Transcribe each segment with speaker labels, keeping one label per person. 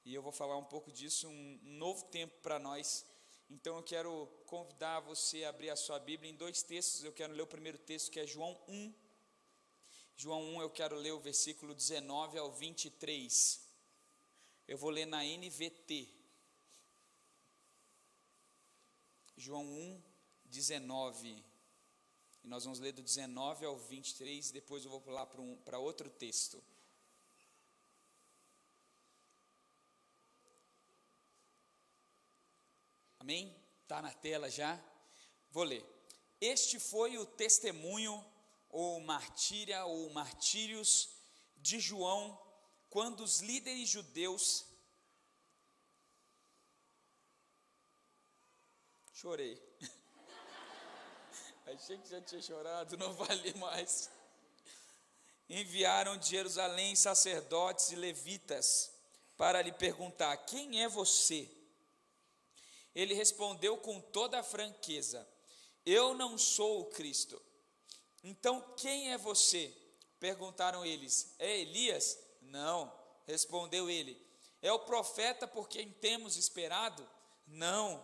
Speaker 1: e eu vou falar um pouco disso, um novo tempo para nós. Então eu quero convidar você a abrir a sua Bíblia em 2 textos. Eu quero ler o primeiro texto, que é João 1. João 1, eu quero ler o versículo 19 ao 23. Eu vou ler na NVT. João 1, 19. E nós vamos ler do 19 ao 23, depois eu vou pular para outro texto. Amém? Está na tela já? Vou ler. Este foi o testemunho, ou martíria, ou martírios de João, quando os líderes judeus... Chorei. Achei que já tinha chorado, não vale mais. Enviaram de Jerusalém sacerdotes e levitas para lhe perguntar: quem é você? Ele respondeu com toda a franqueza: eu não sou o Cristo. Então quem é você? Perguntaram eles. É Elias? Não, respondeu ele. É o profeta por quem temos esperado? Não.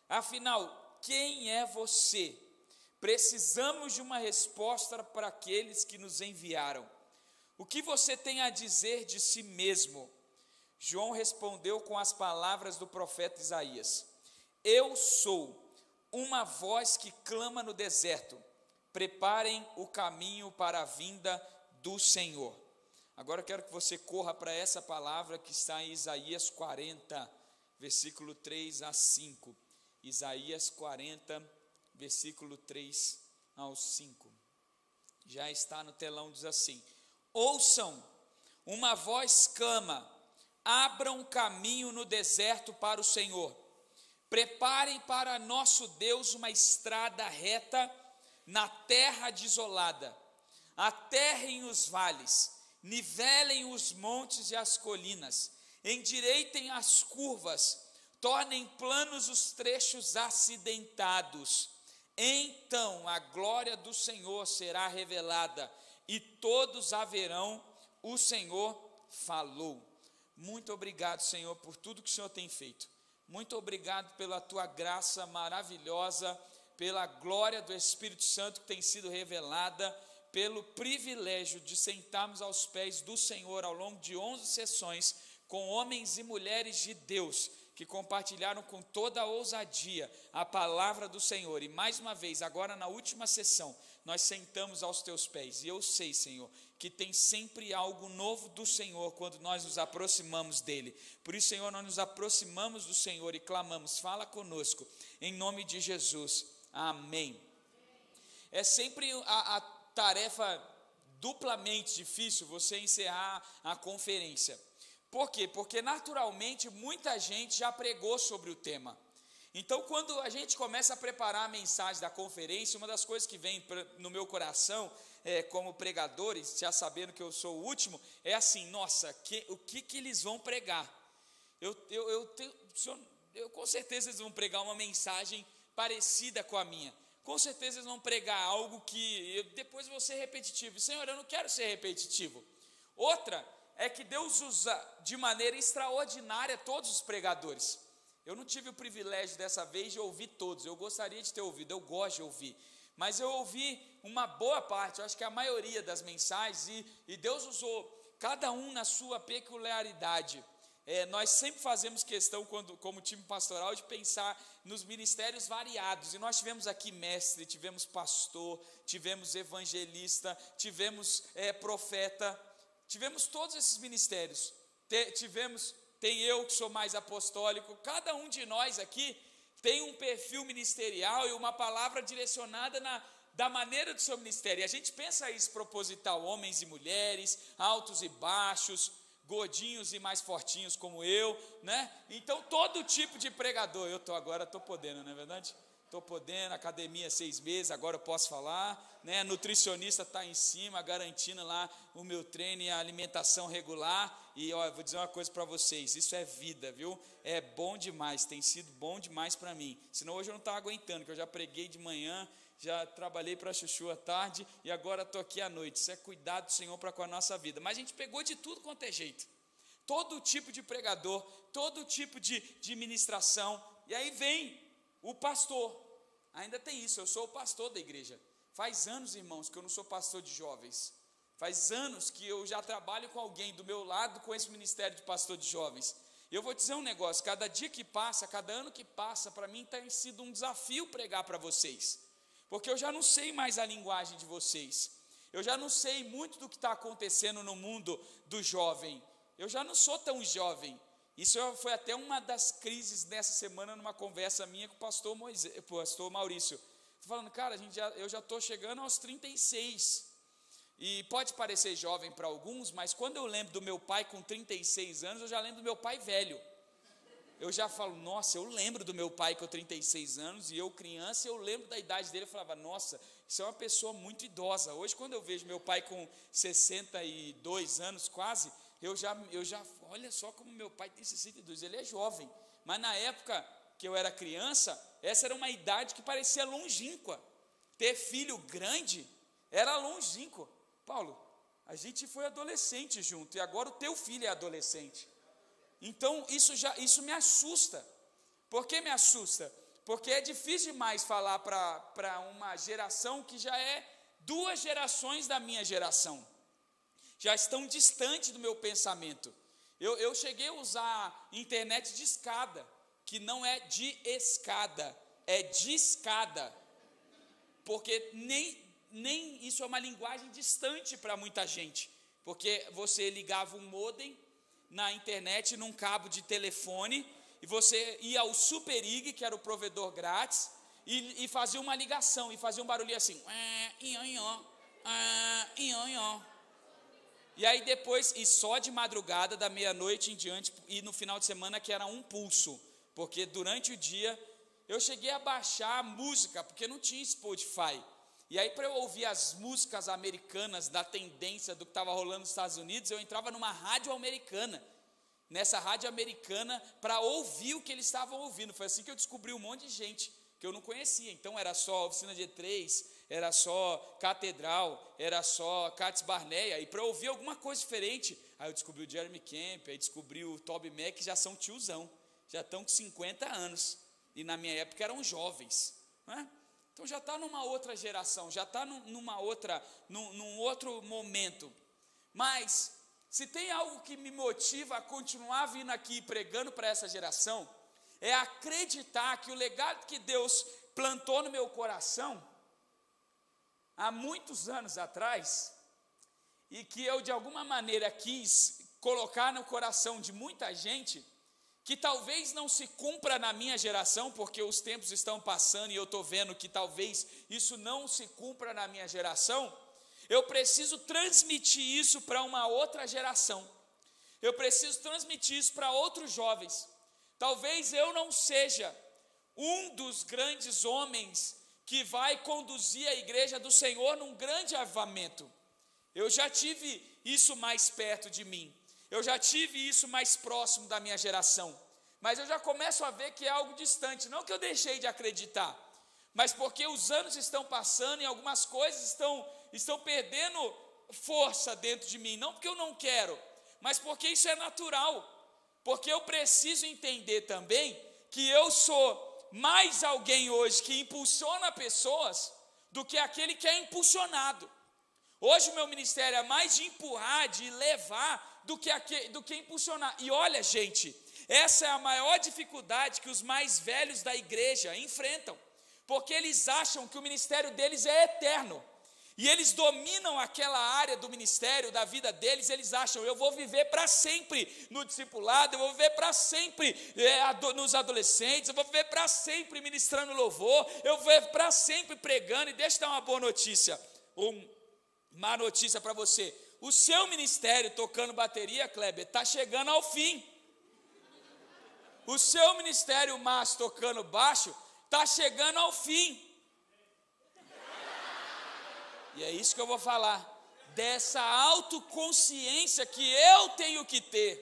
Speaker 1: Afinal, quem é você? Precisamos de uma resposta para aqueles que nos enviaram. O que você tem a dizer de si mesmo? João respondeu com as palavras do profeta Isaías: eu sou uma voz que clama no deserto, preparem o caminho para a vinda do Senhor. Agora eu quero que você corra para essa palavra que está em Isaías 40, versículo 3 a 5. Isaías 40, versículo 3 ao 5. Já está no telão, diz assim: ouçam, uma voz clama, abram caminho no deserto para o Senhor, preparem para nosso Deus uma estrada reta na terra desolada, aterrem os vales, nivelem os montes e as colinas, endireitem as curvas, tornem planos os trechos acidentados. Então a glória do Senhor será revelada e todos a verão. O Senhor falou. Muito obrigado, Senhor, por tudo que o Senhor tem feito. Muito obrigado pela tua graça maravilhosa, pela glória do Espírito Santo que tem sido revelada, pelo privilégio de sentarmos aos pés do Senhor ao longo de 11 sessões com homens e mulheres de Deus que compartilharam com toda a ousadia a palavra do Senhor. E mais uma vez, agora na última sessão, nós sentamos aos teus pés. E eu sei, Senhor, que tem sempre algo novo do Senhor quando nós nos aproximamos dele. Por isso, Senhor, nós nos aproximamos do Senhor e clamamos: fala conosco, em nome de Jesus. Amém. É sempre a tarefa duplamente difícil você encerrar a conferência. Por quê? Porque naturalmente muita gente já pregou sobre o tema. Então, quando a gente começa a preparar a mensagem da conferência, uma das coisas que vem no meu coração, como pregador, e já sabendo que eu sou o último, é assim: nossa, o que eles vão pregar? Eu com certeza eles vão pregar uma mensagem parecida com a minha. Com certeza eles vão pregar algo que depois vou ser repetitivo. Senhor, eu não quero ser repetitivo. Outra é que Deus usa de maneira extraordinária todos os pregadores. Eu não tive o privilégio dessa vez de ouvir todos. Eu gostaria de ter ouvido, eu gosto de ouvir. Mas eu ouvi uma boa parte, eu acho que a maioria das mensagens, e Deus usou cada um na sua peculiaridade. Nós sempre fazemos questão, como time pastoral, de pensar nos ministérios variados. E nós tivemos aqui mestre, tivemos pastor, tivemos evangelista, tivemos profeta. Tivemos todos esses ministérios, tem eu que sou mais apostólico. Cada um de nós aqui tem um perfil ministerial e uma palavra direcionada da maneira do seu ministério. E a gente pensa isso proposital: homens e mulheres, altos e baixos, gordinhos e mais fortinhos como eu, né? Então todo tipo de pregador. Agora estou podendo, não é verdade? Estou podendo, academia 6 meses, agora eu posso falar, né? Nutricionista está em cima, garantindo lá o meu treino e a alimentação regular. E ó, eu vou dizer uma coisa para vocês: isso é vida, viu? É bom demais, tem sido bom demais para mim. Senão hoje eu não estava aguentando, que eu já preguei de manhã, já trabalhei para a Chuchu à tarde e agora estou aqui à noite. Isso é cuidado do Senhor para com a nossa vida. Mas a gente pegou de tudo quanto é jeito. todo tipo de pregador, todo tipo de ministração. E aí vem o pastor. Ainda tem isso, eu sou o pastor da igreja. Faz anos, irmãos, que eu não sou pastor de jovens. Faz anos que eu já trabalho com alguém do meu lado com esse ministério de pastor de jovens. E eu vou dizer um negócio, cada dia que passa, cada ano que passa, para mim tem sido um desafio pregar para vocês. Porque eu já não sei mais a linguagem de vocês. Eu já não sei muito do que está acontecendo no mundo do jovem. Eu já não sou tão jovem. Isso foi até uma das crises nessa semana, numa conversa minha com o pastor Maurício. Estou falando, cara, eu já estou chegando aos 36. E pode parecer jovem para alguns, mas quando eu lembro do meu pai com 36 anos, eu já lembro do meu pai velho. Eu já falo, nossa, eu lembro do meu pai com 36 anos, e eu criança, eu lembro da idade dele, eu falava, nossa, isso é uma pessoa muito idosa. Hoje, quando eu vejo meu pai com 62 anos quase, eu já, olha só como meu pai tem 62, ele é jovem. Mas na época que eu era criança, essa era uma idade que parecia longínqua. Ter filho grande era longínquo. Paulo, a gente foi adolescente junto, e agora o teu filho é adolescente. Então isso me assusta. Por que me assusta? Porque é difícil demais falar para uma geração que já é 2 gerações da minha geração. Já estão distantes do meu pensamento. Eu cheguei a usar internet de escada, que não é de escada, é de escada. Porque nem isso é uma linguagem distante para muita gente. Porque você ligava um modem na internet, num cabo de telefone, e você ia ao SuperIG, que era o provedor grátis, e fazia uma ligação, e fazia um barulho assim, e aí depois, e só de madrugada, da meia-noite em diante, e no final de semana, que era um pulso, porque durante o dia, eu cheguei a baixar a música, porque não tinha Spotify, e aí para eu ouvir as músicas americanas, da tendência do que estava rolando nos Estados Unidos, eu entrava numa rádio americana, nessa rádio americana, para ouvir o que eles estavam ouvindo. Foi assim que eu descobri um monte de gente que eu não conhecia. Então era só Oficina G3, era só Catedral, era só Cates Barneia, e para ouvir alguma coisa diferente, aí eu descobri o Jeremy Camp, aí descobri o Toby Mac, que já são tiozão, já estão com 50 anos, e na minha época eram jovens, não é? Então já está numa outra geração, já está num outro momento. Mas, se tem algo que me motiva a continuar vindo aqui pregando para essa geração, é acreditar que o legado que Deus plantou no meu coração, há muitos anos atrás, e que eu de alguma maneira quis colocar no coração de muita gente, que talvez não se cumpra na minha geração, porque os tempos estão passando e eu estou vendo que talvez isso não se cumpra na minha geração, eu preciso transmitir isso para uma outra geração, eu preciso transmitir isso para outros jovens. Talvez eu não seja um dos grandes homens que vai conduzir a igreja do Senhor num grande avivamento. Eu já tive isso mais perto de mim, eu já tive isso mais próximo da minha geração, mas eu já começo a ver que é algo distante, não que eu deixei de acreditar, mas porque os anos estão passando e algumas coisas estão perdendo força dentro de mim, não porque eu não quero, mas porque isso é natural, porque eu preciso entender também que eu sou mais alguém hoje que impulsiona pessoas do que aquele que é impulsionado. Hoje o meu ministério é mais de empurrar, de levar, do que impulsionar. E olha, gente, essa é a maior dificuldade que os mais velhos da igreja enfrentam, porque eles acham que o ministério deles é eterno, e eles dominam aquela área do ministério, da vida deles. Eles acham, eu vou viver para sempre no discipulado, eu vou viver para sempre nos adolescentes, eu vou viver para sempre ministrando louvor, eu vou viver para sempre pregando. E deixa eu dar uma boa notícia, má notícia para você: o seu ministério tocando bateria, Kleber, está chegando ao fim. O seu ministério, Márcio, tocando baixo, está chegando ao fim. E é isso que eu vou falar, dessa autoconsciência que eu tenho que ter,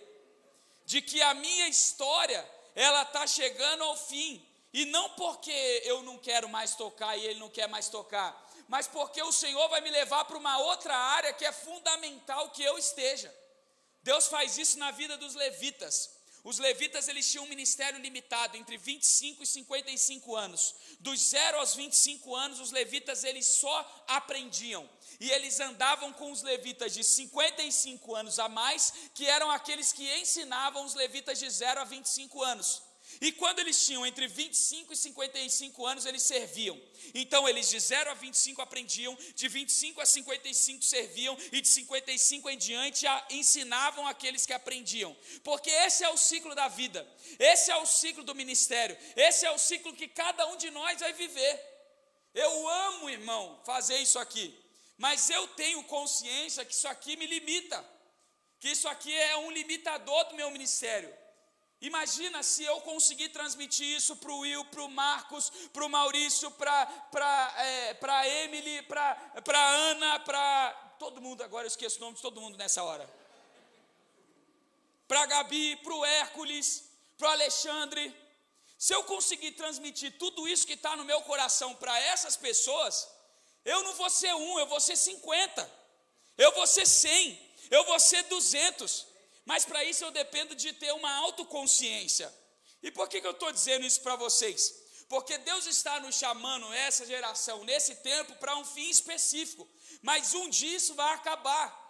Speaker 1: de que a minha história, ela está chegando ao fim, e não porque eu não quero mais tocar e ele não quer mais tocar, mas porque o Senhor vai me levar para uma outra área que é fundamental que eu esteja. Deus faz isso na vida dos levitas. Os levitas, eles tinham um ministério limitado, entre 25 e 55 anos. Dos 0 aos 25 anos, os levitas, eles só aprendiam. E eles andavam com os levitas de 55 anos a mais, que eram aqueles que ensinavam os levitas de 0 a 25 anos. E quando eles tinham entre 25 e 55 anos, eles serviam. Então eles de 0 a 25 aprendiam, de 25 a 55 serviam, e de 55 em diante ensinavam aqueles que aprendiam. Porque esse é o ciclo da vida, esse é o ciclo do ministério, esse é o ciclo que cada um de nós vai viver. Eu amo, irmão, fazer isso aqui, mas eu tenho consciência que isso aqui me limita, que isso aqui é um limitador do meu ministério. Imagina se eu conseguir transmitir isso para o Will, para o Marcos, para o Maurício, para a Emily, para a Ana, para todo mundo, agora eu esqueço o nome de todo mundo nessa hora. Para a Gabi, para o Hércules, para o Alexandre. Se eu conseguir transmitir tudo isso que está no meu coração para essas pessoas, eu não vou ser 1, eu vou ser 50, eu vou ser 100, eu vou ser 200. Mas para isso eu dependo de ter uma autoconsciência. E por que eu estou dizendo isso para vocês? Porque Deus está nos chamando, essa geração, nesse tempo, para um fim específico. Mas um dia isso vai acabar.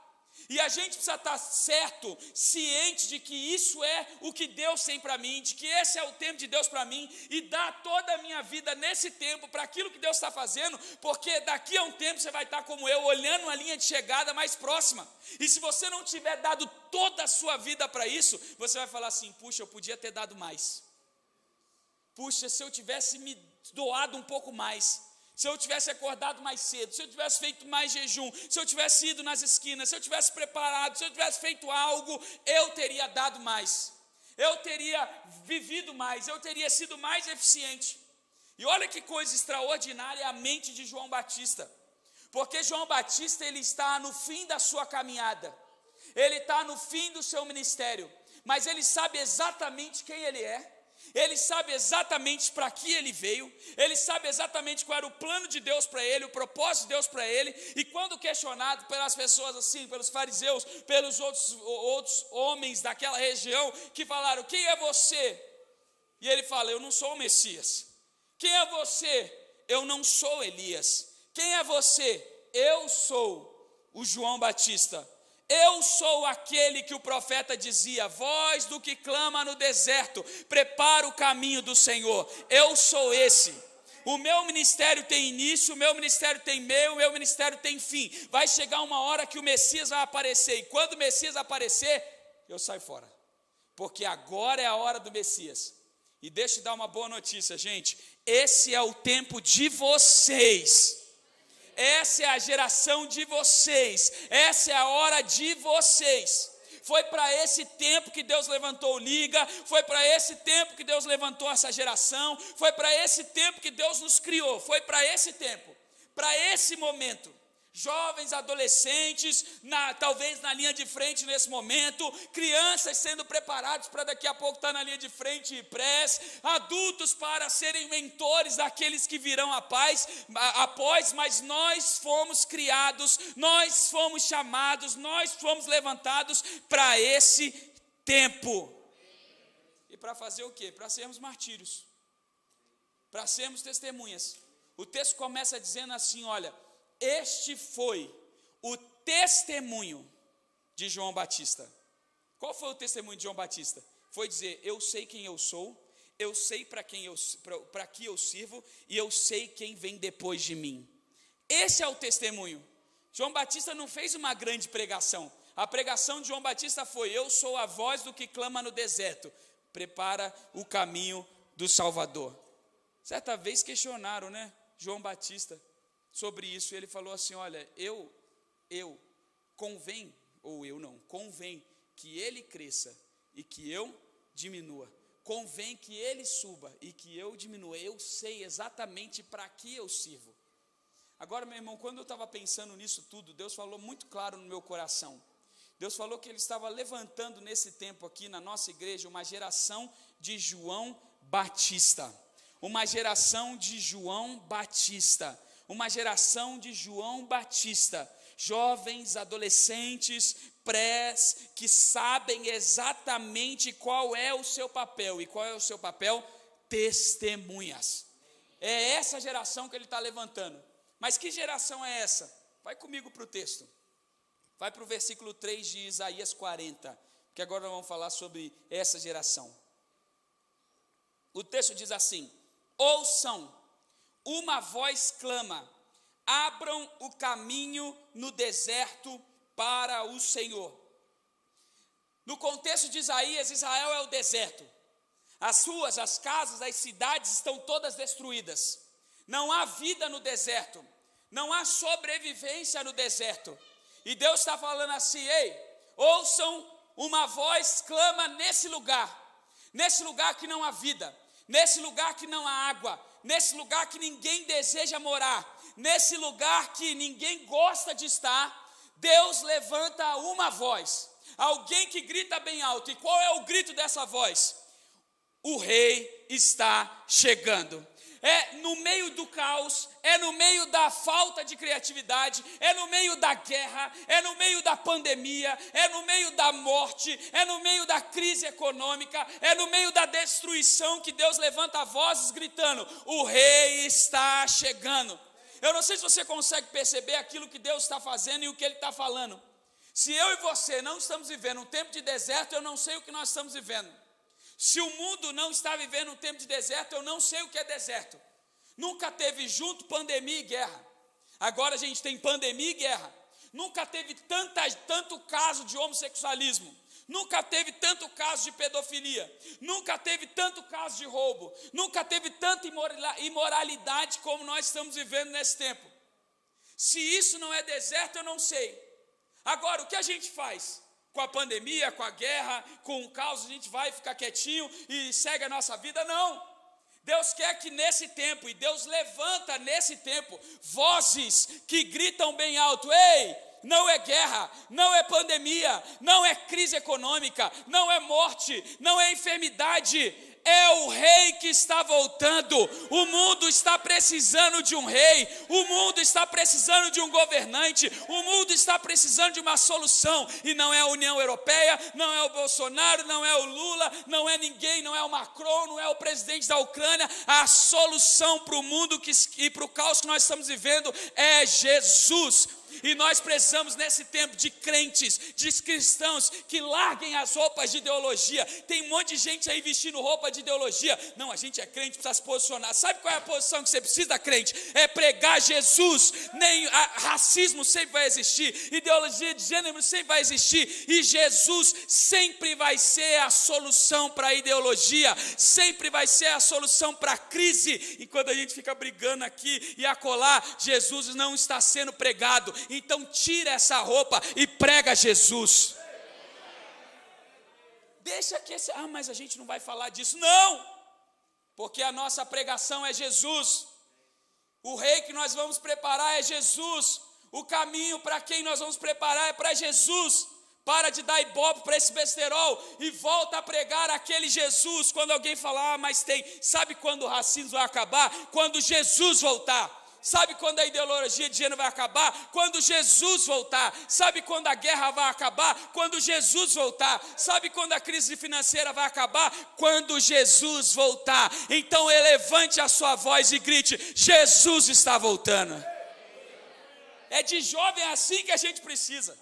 Speaker 1: E a gente precisa estar certo, ciente de que isso é o que Deus tem para mim, de que esse é o tempo de Deus para mim, e dar toda a minha vida nesse tempo para aquilo que Deus está fazendo, porque daqui a um tempo você vai estar como eu, olhando uma linha de chegada mais próxima. E se você não tiver dado toda a sua vida para isso, você vai falar assim: puxa, eu podia ter dado mais. Puxa, se eu tivesse me doado um pouco mais. Se eu tivesse acordado mais cedo, se eu tivesse feito mais jejum, se eu tivesse ido nas esquinas, se eu tivesse preparado, se eu tivesse feito algo, eu teria dado mais, eu teria vivido mais, eu teria sido mais eficiente. E olha que coisa extraordinária a mente de João Batista, porque João Batista, ele está no fim da sua caminhada, ele está no fim do seu ministério, mas ele sabe exatamente quem ele é. Ele sabe exatamente para que ele veio, ele sabe exatamente qual era o plano de Deus para ele, o propósito de Deus para ele. E quando questionado pelas pessoas assim, pelos fariseus, pelos outros homens daquela região, que falaram: quem é você? E ele fala: eu não sou o Messias. Quem é você? Eu não sou Elias. Quem é você? Eu sou o João Batista. Eu sou aquele que o profeta dizia: voz do que clama no deserto, prepara o caminho do Senhor. Eu sou esse. O meu ministério tem início, o meu ministério tem meio, o meu ministério tem fim. Vai chegar uma hora que o Messias vai aparecer, e quando o Messias aparecer, eu saio fora, porque agora é a hora do Messias. E deixa eu dar uma boa notícia, gente: esse é o tempo de vocês. Essa é a geração de vocês, essa é a hora de vocês. Foi para esse tempo que Deus levantou o Liga, foi para esse tempo que Deus levantou essa geração, foi para esse tempo que Deus nos criou, foi para esse tempo, para esse momento. Jovens, adolescentes, talvez na linha de frente nesse momento, crianças sendo preparados para daqui a pouco estar na linha de frente e press, adultos para serem mentores daqueles que virão após, mas nós fomos criados, nós fomos chamados, nós fomos levantados para esse tempo. E para fazer o quê? Para sermos martírios, para sermos testemunhas. O texto começa dizendo assim: olha, este foi o testemunho de João Batista. Qual foi o testemunho de João Batista? Foi dizer: eu sei quem eu sou, eu sei para que eu sirvo, e eu sei quem vem depois de mim. Esse é o testemunho. João Batista não fez uma grande pregação. A pregação de João Batista foi: eu sou a voz do que clama no deserto, prepara o caminho do Salvador. Certa vez questionaram, João Batista sobre isso, ele falou assim: olha, convém que ele cresça e que eu diminua, convém que ele suba e que eu diminua, eu sei exatamente para que eu sirvo. Agora, meu irmão, quando eu estava pensando nisso tudo, Deus falou muito claro no meu coração. Deus falou que Ele estava levantando nesse tempo aqui na nossa igreja uma geração de João Batista, uma geração de João Batista, uma geração de João Batista, jovens, adolescentes, que sabem exatamente qual é o seu papel. E qual é o seu papel? Testemunhas. É essa geração que ele está levantando. Mas que geração é essa? Vai comigo para o texto. Vai para o versículo 3 de Isaías 40, que agora nós vamos falar sobre essa geração. O texto diz assim: ouçam, uma voz clama, abram o caminho no deserto para o Senhor. No contexto de Isaías, Israel é o deserto. As ruas, as casas, as cidades estão todas destruídas. Não há vida no deserto. Não há sobrevivência no deserto. E Deus está falando assim: ei, ouçam, uma voz clama nesse lugar que não há vida, nesse lugar que não há água, nesse lugar que ninguém deseja morar, nesse lugar que ninguém gosta de estar. Deus levanta uma voz, alguém que grita bem alto. E qual é o grito dessa voz? O rei está chegando. É no meio do caos, é no meio da falta de criatividade, é no meio da guerra, é no meio da pandemia, é no meio da morte, é no meio da crise econômica, é no meio da destruição que Deus levanta vozes gritando: o rei está chegando. Eu não sei se você consegue perceber aquilo que Deus está fazendo e o que Ele está falando. Se eu e você não estamos vivendo um tempo de deserto, eu não sei o que nós estamos vivendo. Se o mundo não está vivendo um tempo de deserto, eu não sei o que é deserto. Nunca teve junto pandemia e guerra. Agora a gente tem pandemia e guerra. Nunca teve tanto caso de homossexualismo. Nunca teve tanto caso de pedofilia. Nunca teve tanto caso de roubo. Nunca teve tanta imoralidade como nós estamos vivendo nesse tempo. Se isso não é deserto, eu não sei. Agora, o que a gente faz? Com a pandemia, com a guerra, com o caos, a gente vai ficar quietinho e segue a nossa vida? Não. Deus quer que nesse tempo, e Deus levanta nesse tempo, vozes que gritam bem alto: ei, não é guerra, não é pandemia, não é crise econômica, não é morte, não é enfermidade, é o rei que está voltando. O mundo está precisando de um rei, o mundo está precisando de um governante, o mundo está precisando de uma solução, e não é a União Europeia, não é o Bolsonaro, não é o Lula, não é ninguém, não é o Macron, não é o presidente da Ucrânia. A solução para o mundo e para o caos que nós estamos vivendo é Jesus. E nós precisamos nesse tempo de crentes, de cristãos que larguem as roupas de ideologia. Tem um monte de gente aí vestindo roupa de ideologia. Não, a gente é crente, precisa se posicionar. Sabe qual é a posição que você precisa, crente? É pregar Jesus. Racismo sempre vai existir, ideologia de gênero sempre vai existir, e Jesus sempre vai ser a solução para a ideologia, sempre vai ser a solução para a crise. E quando a gente fica brigando aqui e acolá, Jesus não está sendo pregado. Então tira essa roupa e prega Jesus. Deixa que mas a gente não vai falar disso. Não, porque a nossa pregação é Jesus. O rei que nós vamos preparar é Jesus. O caminho para quem nós vamos preparar é para Jesus. Para de dar ibope para esse besterol e volta a pregar aquele Jesus. Quando alguém falar, mas tem, sabe quando o racismo vai acabar? Quando Jesus voltar. Sabe quando a ideologia de gênero vai acabar? Quando Jesus voltar. Sabe quando a guerra vai acabar? Quando Jesus voltar. Sabe quando a crise financeira vai acabar? Quando Jesus voltar. Então levante a sua voz e grite: Jesus está voltando. É de jovem assim que a gente precisa.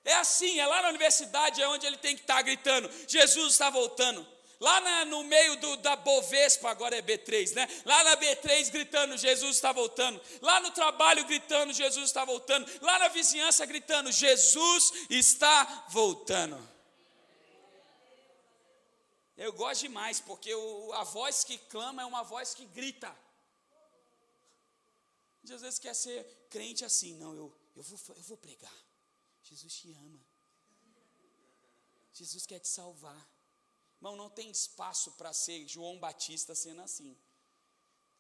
Speaker 1: É assim, é lá na universidade, é onde ele tem que estar gritando: Jesus está voltando. Lá no meio da Bovespa, agora é B3, né? Lá na B3 gritando: Jesus está voltando. Lá no trabalho gritando: Jesus está voltando. Lá na vizinhança gritando: Jesus está voltando. Eu gosto demais, porque a voz que clama é uma voz que grita. Às vezes quer ser crente assim: não, eu vou pregar. Jesus te ama. Jesus quer te salvar. Irmão, não tem espaço para ser João Batista sendo assim.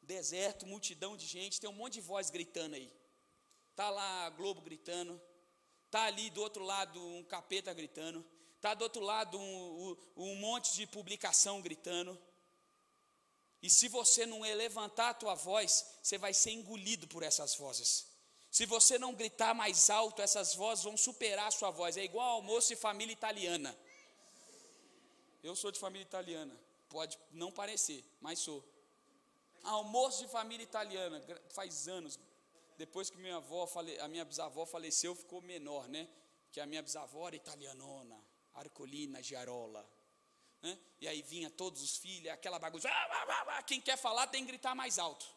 Speaker 1: Deserto, multidão de gente, tem um monte de voz gritando aí. Está lá a Globo gritando, está ali do outro lado um capeta gritando, está do outro lado um monte de publicação gritando. E se você não levantar a tua voz, você vai ser engolido por essas vozes. Se você não gritar mais alto, essas vozes vão superar a sua voz. É igual almoço de família italiana. Eu sou de família italiana. Pode não parecer, mas sou. Almoço de família italiana, faz anos. Depois que a minha bisavó faleceu, ficou menor, né? Que a minha bisavó era italianona, Arcolina, Giarola. Né? E aí vinha todos os filhos, aquela bagunça. Quem quer falar tem que gritar mais alto.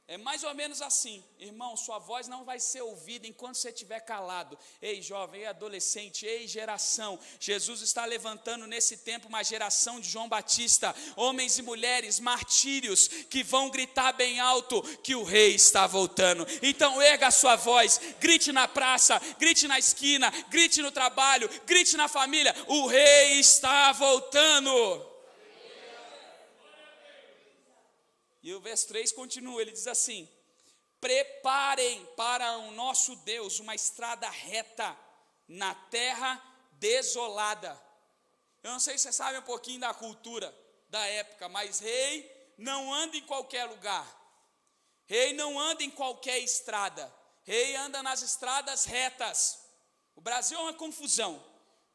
Speaker 1: É mais ou menos assim, irmão, sua voz não vai ser ouvida enquanto você estiver calado. Ei jovem, ei adolescente, ei geração, Jesus está levantando nesse tempo uma geração de João Batista, homens e mulheres, martírios, que vão gritar bem alto que o rei está voltando. Então erga a sua voz, grite na praça, grite na esquina, grite no trabalho, grite na família, o rei está voltando. E o verso 3 continua, ele diz assim: preparem para o nosso Deus uma estrada reta na terra desolada. Eu não sei se você sabe um pouquinho da cultura da época, mas rei não anda em qualquer lugar. Rei não anda em qualquer estrada. Rei anda nas estradas retas. O Brasil é uma confusão,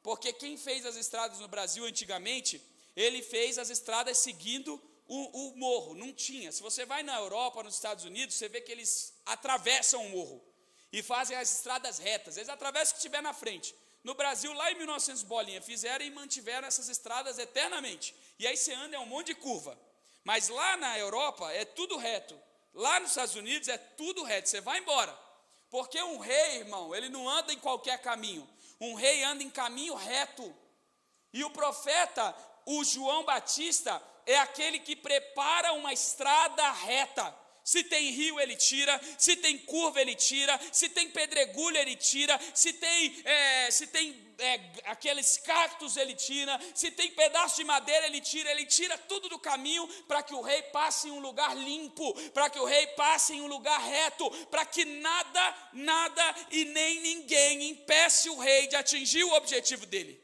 Speaker 1: porque quem fez as estradas no Brasil antigamente, ele fez as estradas seguindo o morro, não tinha. Se você vai na Europa, nos Estados Unidos, você vê que eles atravessam o morro e fazem as estradas retas, eles atravessam o que estiver na frente. No Brasil, lá em 1900 bolinha, fizeram e mantiveram essas estradas eternamente, e aí você anda, é um monte de curva. Mas lá na Europa é tudo reto, lá nos Estados Unidos é tudo reto, você vai embora, porque um rei, irmão, ele não anda em qualquer caminho, um rei anda em caminho reto. E o profeta, o João Batista, é aquele que prepara uma estrada reta. Se tem rio ele tira, se tem curva ele tira, se tem pedregulho ele tira, se tem aqueles cactos ele tira, se tem pedaço de madeira ele tira tudo do caminho para que o rei passe em um lugar limpo, para que o rei passe em um lugar reto, para que nada e nem ninguém impeça o rei de atingir o objetivo dele.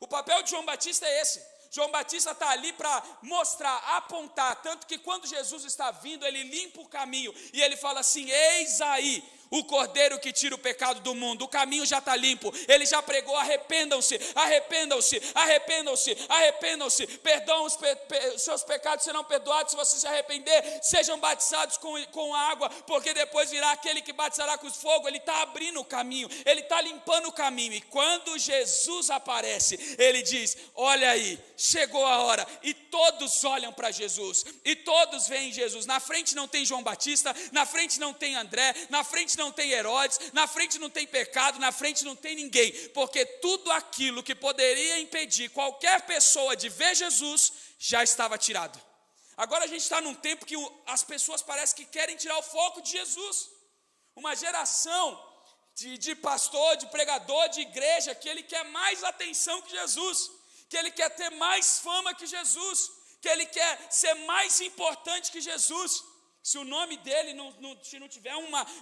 Speaker 1: O papel de João Batista é esse. João Batista está ali para mostrar, apontar, tanto que quando Jesus está vindo, ele limpa o caminho, e ele fala assim: eis aí o cordeiro que tira o pecado do mundo, o caminho já está limpo, ele já pregou, arrependam-se, arrependam-se, arrependam-se, arrependam-se, perdão, os seus pecados serão perdoados se você se arrepender, sejam batizados com água, porque depois virá aquele que batizará com fogo. Ele está abrindo o caminho, ele está limpando o caminho, e quando Jesus aparece, ele diz: olha aí, chegou a hora, e todos olham para Jesus, e todos veem Jesus. Na frente não tem João Batista, na frente não tem André, na frente não tem Herodes, na frente não tem pecado, na frente não tem ninguém, porque tudo aquilo que poderia impedir qualquer pessoa de ver Jesus, já estava tirado. Agora a gente está num tempo que as pessoas parecem que querem tirar o foco de Jesus, uma geração de pastor, de pregador, de igreja, que ele quer mais atenção que Jesus, que ele quer ter mais fama que Jesus, que ele quer ser mais importante que Jesus. Se o nome dele se não tiver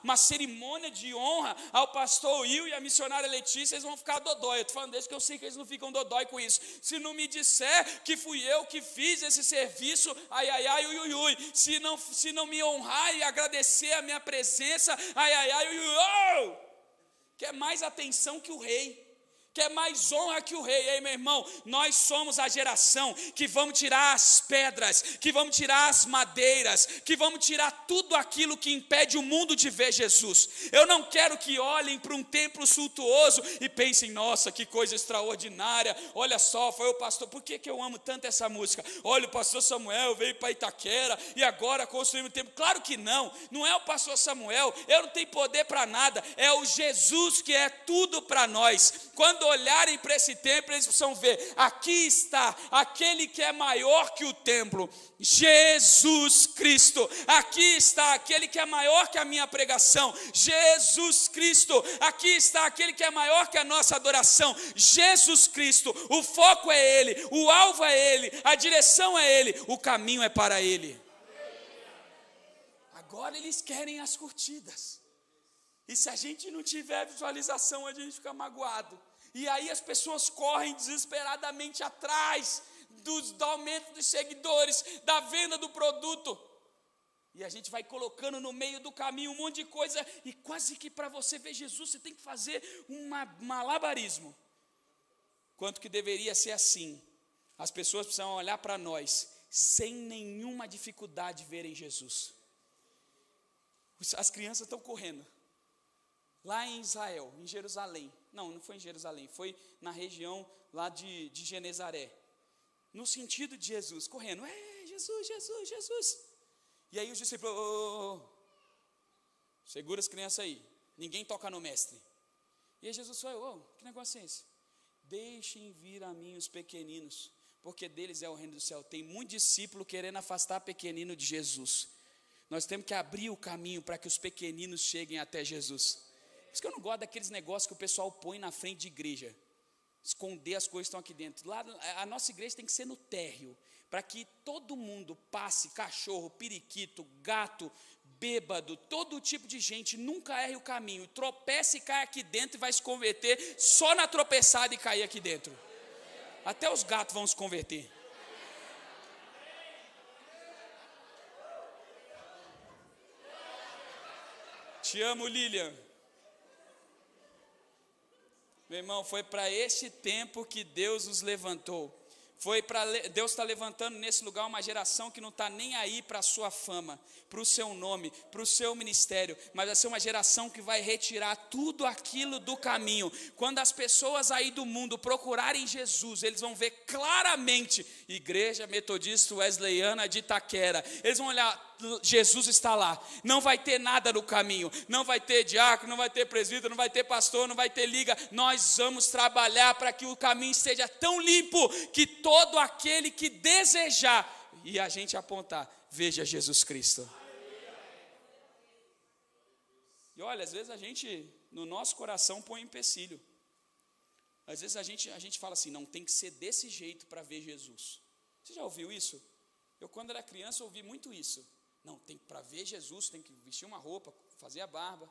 Speaker 1: uma cerimônia de honra ao pastor Will e à missionária Letícia, eles vão ficar dodói. Eu estou falando desde que eu sei que eles não ficam dodói com isso. Se não me disser que fui eu que fiz esse serviço, ai, ai, ai, ui, ui, ui. Se não me honrar e agradecer a minha presença, ai, ai, ai, ui, ui, ui. Quer mais atenção que o rei, quer mais honra que o rei. Ei, meu irmão, nós somos a geração que vamos tirar as pedras, que vamos tirar as madeiras, que vamos tirar tudo aquilo que impede o mundo de ver Jesus. Eu não quero que olhem para um templo suntuoso e pensem: nossa, que coisa extraordinária, olha só, foi o pastor. Por que eu amo tanto essa música? Olha, o pastor Samuel veio para Itaquera e agora construímos o templo. Claro que não é o pastor Samuel, eu não tenho poder para nada, é o Jesus que é tudo para nós. Quando olharem para esse templo, eles precisam ver: aqui está aquele que é maior que o templo, Jesus Cristo. Aqui está aquele que é maior que a minha pregação, Jesus Cristo. Aqui está aquele que é maior que a nossa adoração, Jesus Cristo. O foco é Ele, o alvo é Ele, a direção é Ele, o caminho é para Ele. Agora eles querem as curtidas, e se a gente não tiver visualização, a gente fica magoado. E aí as pessoas correm desesperadamente atrás do aumento dos seguidores, da venda do produto. E a gente vai colocando no meio do caminho um monte de coisa, e quase que para você ver Jesus, você tem que fazer um malabarismo. Quanto que deveria ser assim. As pessoas precisam olhar para nós, sem nenhuma dificuldade verem Jesus. As crianças estão correndo. Lá em Israel, em Jerusalém. Não foi em Jerusalém, foi na região lá de Genezaré. No sentido de Jesus, correndo. Jesus, Jesus, Jesus. E aí os discípulos, segura as crianças aí, ninguém toca no mestre. E aí Jesus falou, que negócio é esse? Deixem vir a mim os pequeninos, porque deles é o reino do céu. Tem muito discípulo querendo afastar pequenino de Jesus. Nós temos que abrir o caminho para que os pequeninos cheguem até Jesus. Por isso que eu não gosto daqueles negócios que o pessoal põe na frente de igreja, esconder as coisas que estão aqui dentro. Lá, a nossa igreja tem que ser no térreo, para que todo mundo passe, cachorro, periquito, gato, bêbado, todo tipo de gente, nunca erre o caminho, tropece e cai aqui dentro e vai se converter só na tropeçada e cair aqui dentro. Até os gatos vão se converter. Te amo, Lilian. Meu irmão, foi para este tempo que Deus nos levantou. Deus está levantando nesse lugar uma geração que não está nem aí para a sua fama, para o seu nome, para o seu ministério, mas vai ser uma geração que vai retirar tudo aquilo do caminho. Quando as pessoas aí do mundo procurarem Jesus, eles vão ver claramente, Igreja Metodista Wesleyana de Itaquera, eles vão olhar, Jesus está lá, não vai ter nada no caminho, não vai ter diácono, não vai ter presbítero, não vai ter pastor, não vai ter liga. Nós vamos trabalhar para que o caminho seja tão limpo, que todo aquele que desejar, e a gente apontar, veja Jesus Cristo. E olha, às vezes a gente, no nosso coração, põe empecilho. Às vezes a gente fala assim, não, tem que ser desse jeito para ver Jesus. Você já ouviu isso? Eu, quando era criança, ouvi muito isso. Não, para ver Jesus, tem que vestir uma roupa, fazer a barba,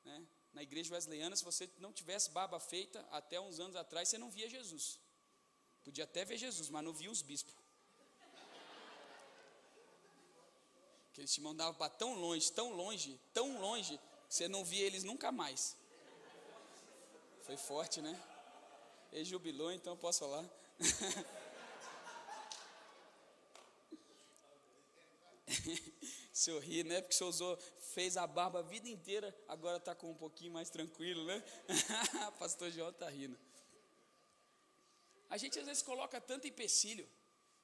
Speaker 1: né? Na igreja wesleyana, se você não tivesse barba feita, até uns anos atrás, você não via Jesus. Podia até ver Jesus, mas não via os bispos. Porque eles te mandavam para tão longe, que você não via eles nunca mais. Foi forte, né? Ele jubilou, então eu posso falar. O senhor ri, né? Porque o senhor fez a barba a vida inteira, agora está com um pouquinho mais tranquilo, né? Pastor João está rindo. A gente às vezes coloca tanto empecilho,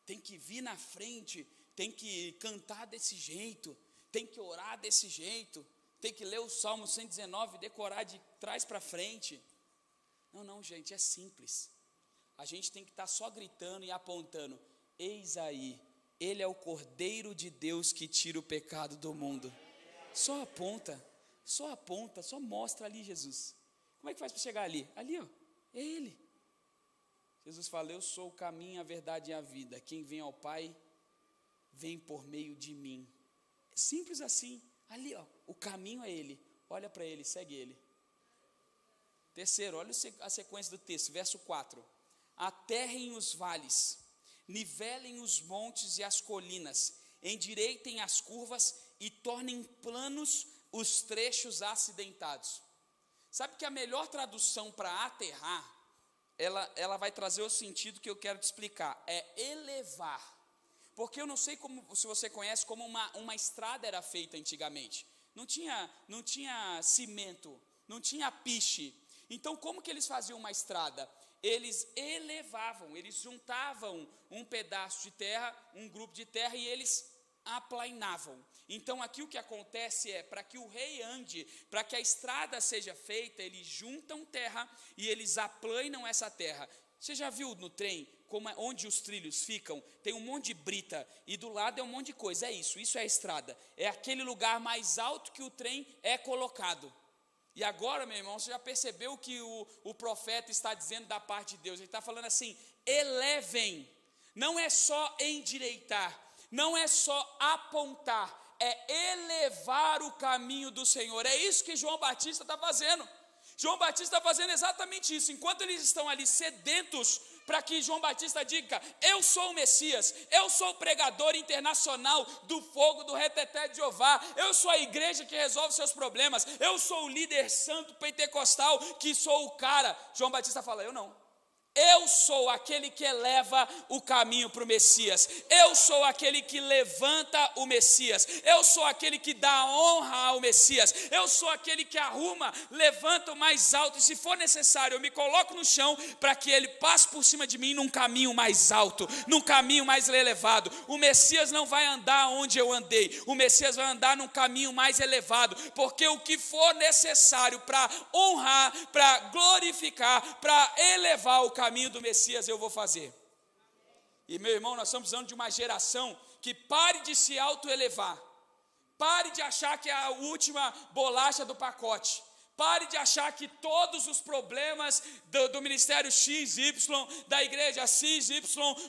Speaker 1: tem que vir na frente, tem que cantar desse jeito, tem que orar desse jeito, tem que ler o Salmo 119, decorar de trás para frente. Não, gente, é simples. A gente tem que estar só gritando e apontando, eis aí, Ele é o Cordeiro de Deus que tira o pecado do mundo. Só aponta, só mostra ali Jesus. Como é que faz para chegar ali? Ali, ó, é Ele. Jesus fala, eu sou o caminho, a verdade e a vida. Quem vem ao Pai, vem por meio de mim. É simples assim. Ali, ó, o caminho é Ele. Olha para Ele, segue Ele. Terceiro, olha a sequência do texto, verso 4. Aterrem os vales, nivelem os montes e as colinas, endireitem as curvas e tornem planos os trechos acidentados. Sabe que a melhor tradução para aterrar, ela vai trazer o sentido que eu quero te explicar, é elevar. Porque eu não sei se você conhece como uma estrada era feita antigamente. Não tinha cimento, não tinha piche. Então como que eles faziam uma estrada? Eles elevavam, eles juntavam um pedaço de terra, um grupo de terra, e eles aplainavam. Então aqui o que acontece é, para que o rei ande, para que a estrada seja feita, eles juntam terra e eles aplainam essa terra. Você já viu no trem, onde os trilhos ficam? Tem um monte de brita, e do lado é um monte de coisa, isso é a estrada. É aquele lugar mais alto que o trem é colocado. E agora, meu irmão, você já percebeu o que o profeta está dizendo da parte de Deus? Ele está falando assim, elevem, não é só endireitar, não é só apontar, é elevar o caminho do Senhor. É isso que João Batista está fazendo. João Batista está fazendo exatamente isso. Enquanto eles estão ali sedentos para que João Batista diga: eu sou o Messias, eu sou o pregador internacional do fogo do reteté de Jeová, eu sou a igreja que resolve seus problemas, eu sou o líder santo pentecostal, que sou o cara. João Batista fala: eu não. Eu sou aquele que eleva o caminho para o Messias, eu sou aquele que levanta o Messias, eu sou aquele que dá honra ao Messias, eu sou aquele que arruma, levanta o mais alto, e se for necessário eu me coloco no chão para que ele passe por cima de mim num caminho mais alto, num caminho mais elevado. O Messias não vai andar onde eu andei, o Messias vai andar num caminho mais elevado, porque o que for necessário para honrar, para glorificar, para elevar o caminho do Messias, eu vou fazer. E meu irmão, nós estamos precisando de uma geração que pare de se autoelevar, pare de achar que é a última bolacha do pacote, pare de achar que todos os problemas do ministério XY, da igreja XY,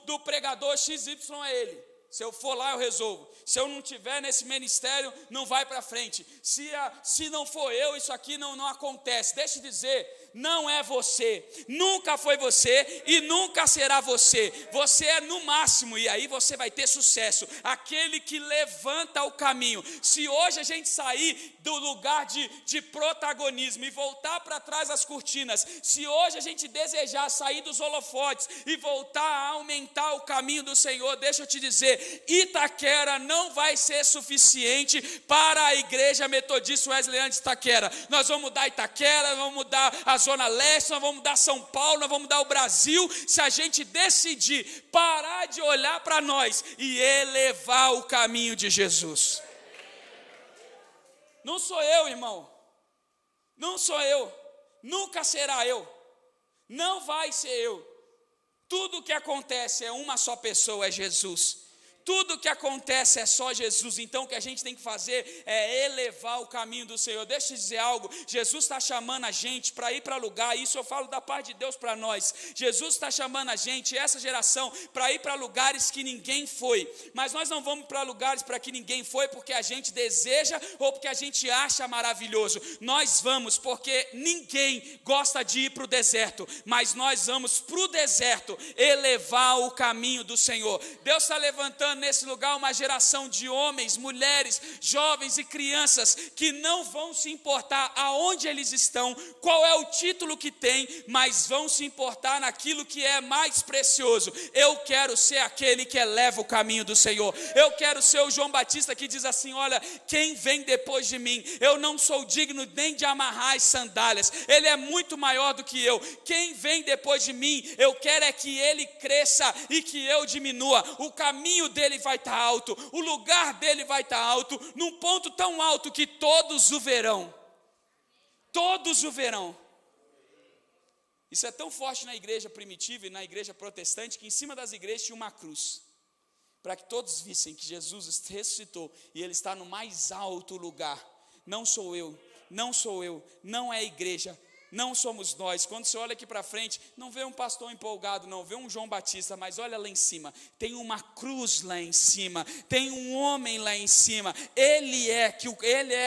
Speaker 1: do pregador XY é ele. Se eu for lá eu resolvo, se eu não estiver nesse ministério não vai para frente, se não for eu, isso aqui não acontece. Deixa eu dizer, não é você, nunca foi você e nunca será você. Você é no máximo, e aí você vai ter sucesso, aquele que levanta o caminho. Se hoje a gente sair do lugar de protagonismo e voltar para trás das cortinas, se hoje a gente desejar sair dos holofotes e voltar a aumentar o caminho do Senhor, deixa eu te dizer, Itaquera não vai ser suficiente para a igreja metodista Wesleyana de Itaquera. Nós vamos mudar Itaquera, nós vamos mudar a Zona Leste, nós vamos mudar São Paulo, nós vamos mudar o Brasil, se a gente decidir parar de olhar para nós e elevar o caminho de Jesus. Não sou eu, irmão, não sou eu, nunca será eu, não vai ser eu. Tudo que acontece é uma só pessoa, é Jesus. Tudo que acontece é só Jesus. Então o que a gente tem que fazer é elevar o caminho do Senhor. Deixa eu dizer algo, Jesus está chamando a gente para ir para lugar, isso eu falo da parte de Deus para nós. Jesus está chamando a gente, essa geração, para ir para lugares que ninguém foi. Mas nós não vamos para lugares para que ninguém foi porque a gente deseja ou porque a gente acha maravilhoso. Nós vamos porque ninguém gosta de ir para o deserto, mas nós vamos para o deserto elevar o caminho do Senhor. Deus está levantando nesse lugar uma geração de homens, mulheres, jovens e crianças que não vão se importar aonde eles estão, qual é o título que tem, mas vão se importar naquilo que é mais precioso. Eu quero ser aquele que eleva o caminho do Senhor. Eu quero ser o João Batista que diz assim: olha, quem vem depois de mim, eu não sou digno nem de amarrar as sandálias, ele é muito maior do que eu. Quem vem depois de mim, eu quero é que ele cresça e que eu diminua. O caminho dele vai estar alto, o lugar dele vai estar alto, num ponto tão alto que todos o verão. Todos o verão. Isso é tão forte na igreja primitiva e na igreja protestante que em cima das igrejas tinha uma cruz, para que todos vissem que Jesus ressuscitou e ele está no mais alto lugar. Não sou eu, não sou eu, não é a igreja, não somos nós. Quando você olha aqui para frente, não vê um pastor empolgado, não vê um João Batista, mas olha lá em cima, tem uma cruz lá em cima, tem um homem lá em cima. Ele é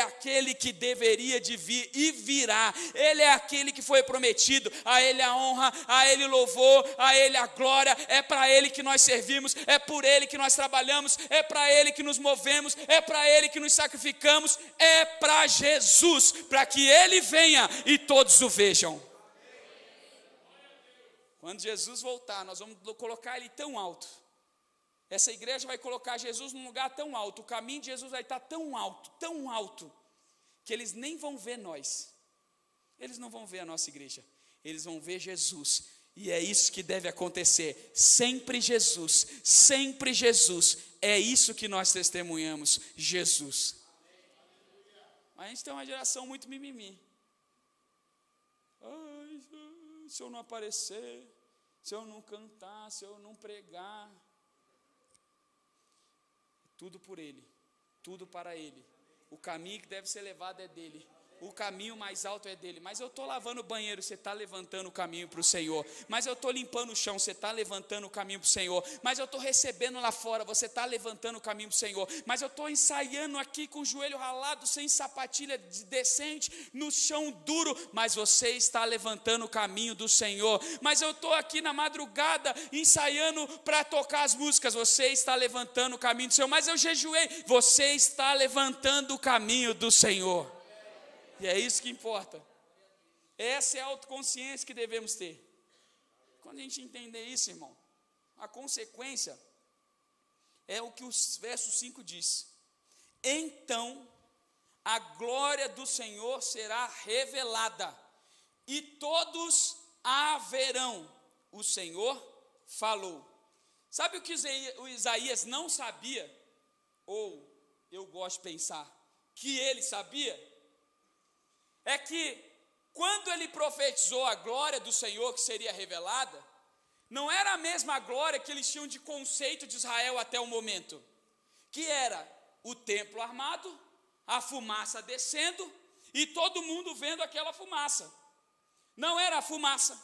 Speaker 1: aquele que deveria de vir e virá. Ele é aquele que foi prometido. A ele a honra, a ele o louvor, a ele a glória. É para ele que nós servimos, é por ele que nós trabalhamos, é para ele que nos movemos, é para ele que nos sacrificamos, é para Jesus, para que ele venha e todos o vejam. Quando Jesus voltar, nós vamos colocar ele tão alto. Essa igreja vai colocar Jesus num lugar tão alto, o caminho de Jesus vai estar tão alto, que eles nem vão ver nós. Eles não vão ver a nossa igreja, eles vão ver Jesus. E é isso que deve acontecer, sempre Jesus, sempre Jesus. É isso que nós testemunhamos, Jesus. Mas a gente tem uma geração muito mimimi. Ai, se eu não aparecer, se eu não cantar, se eu não pregar, tudo por ele, tudo para ele. O caminho que deve ser levado é dele, O caminho mais alto é dele. Mas eu estou lavando o banheiro, você está levantando o caminho para o Senhor. Mas eu estou limpando o chão, você está levantando o caminho para o Senhor. Mas eu estou recebendo lá fora, você está levantando o caminho para o Senhor. Mas eu estou ensaiando aqui com o joelho ralado, sem sapatilha decente, no chão duro, mas você está levantando o caminho do Senhor. Mas eu estou aqui na madrugada ensaiando para tocar as músicas, você está levantando o caminho do Senhor. Mas eu jejuei, você está levantando o caminho do Senhor. E é isso que importa. Essa é a autoconsciência que devemos ter. Quando a gente entender isso, irmão, a consequência é o que o verso 5 diz: então a glória do Senhor será revelada, e todos a verão. O Senhor falou. Sabe o que o Isaías não sabia? Ou eu gosto de pensar que ele sabia? É que quando ele profetizou a glória do Senhor que seria revelada, não era a mesma glória que eles tinham de conceito de Israel até o momento, que era o templo armado, a fumaça descendo e todo mundo vendo aquela fumaça. Não era a fumaça,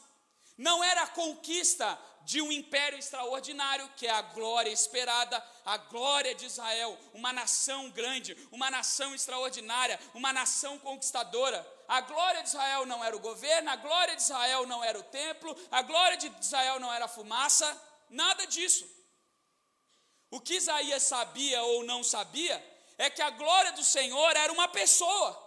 Speaker 1: não era a conquista de um império extraordinário, que é a glória esperada, a glória de Israel, uma nação grande, uma nação extraordinária, uma nação conquistadora. A glória de Israel não era o governo, a glória de Israel não era o templo, a glória de Israel não era a fumaça, nada disso. O que Isaías sabia ou não sabia é que a glória do Senhor era uma pessoa.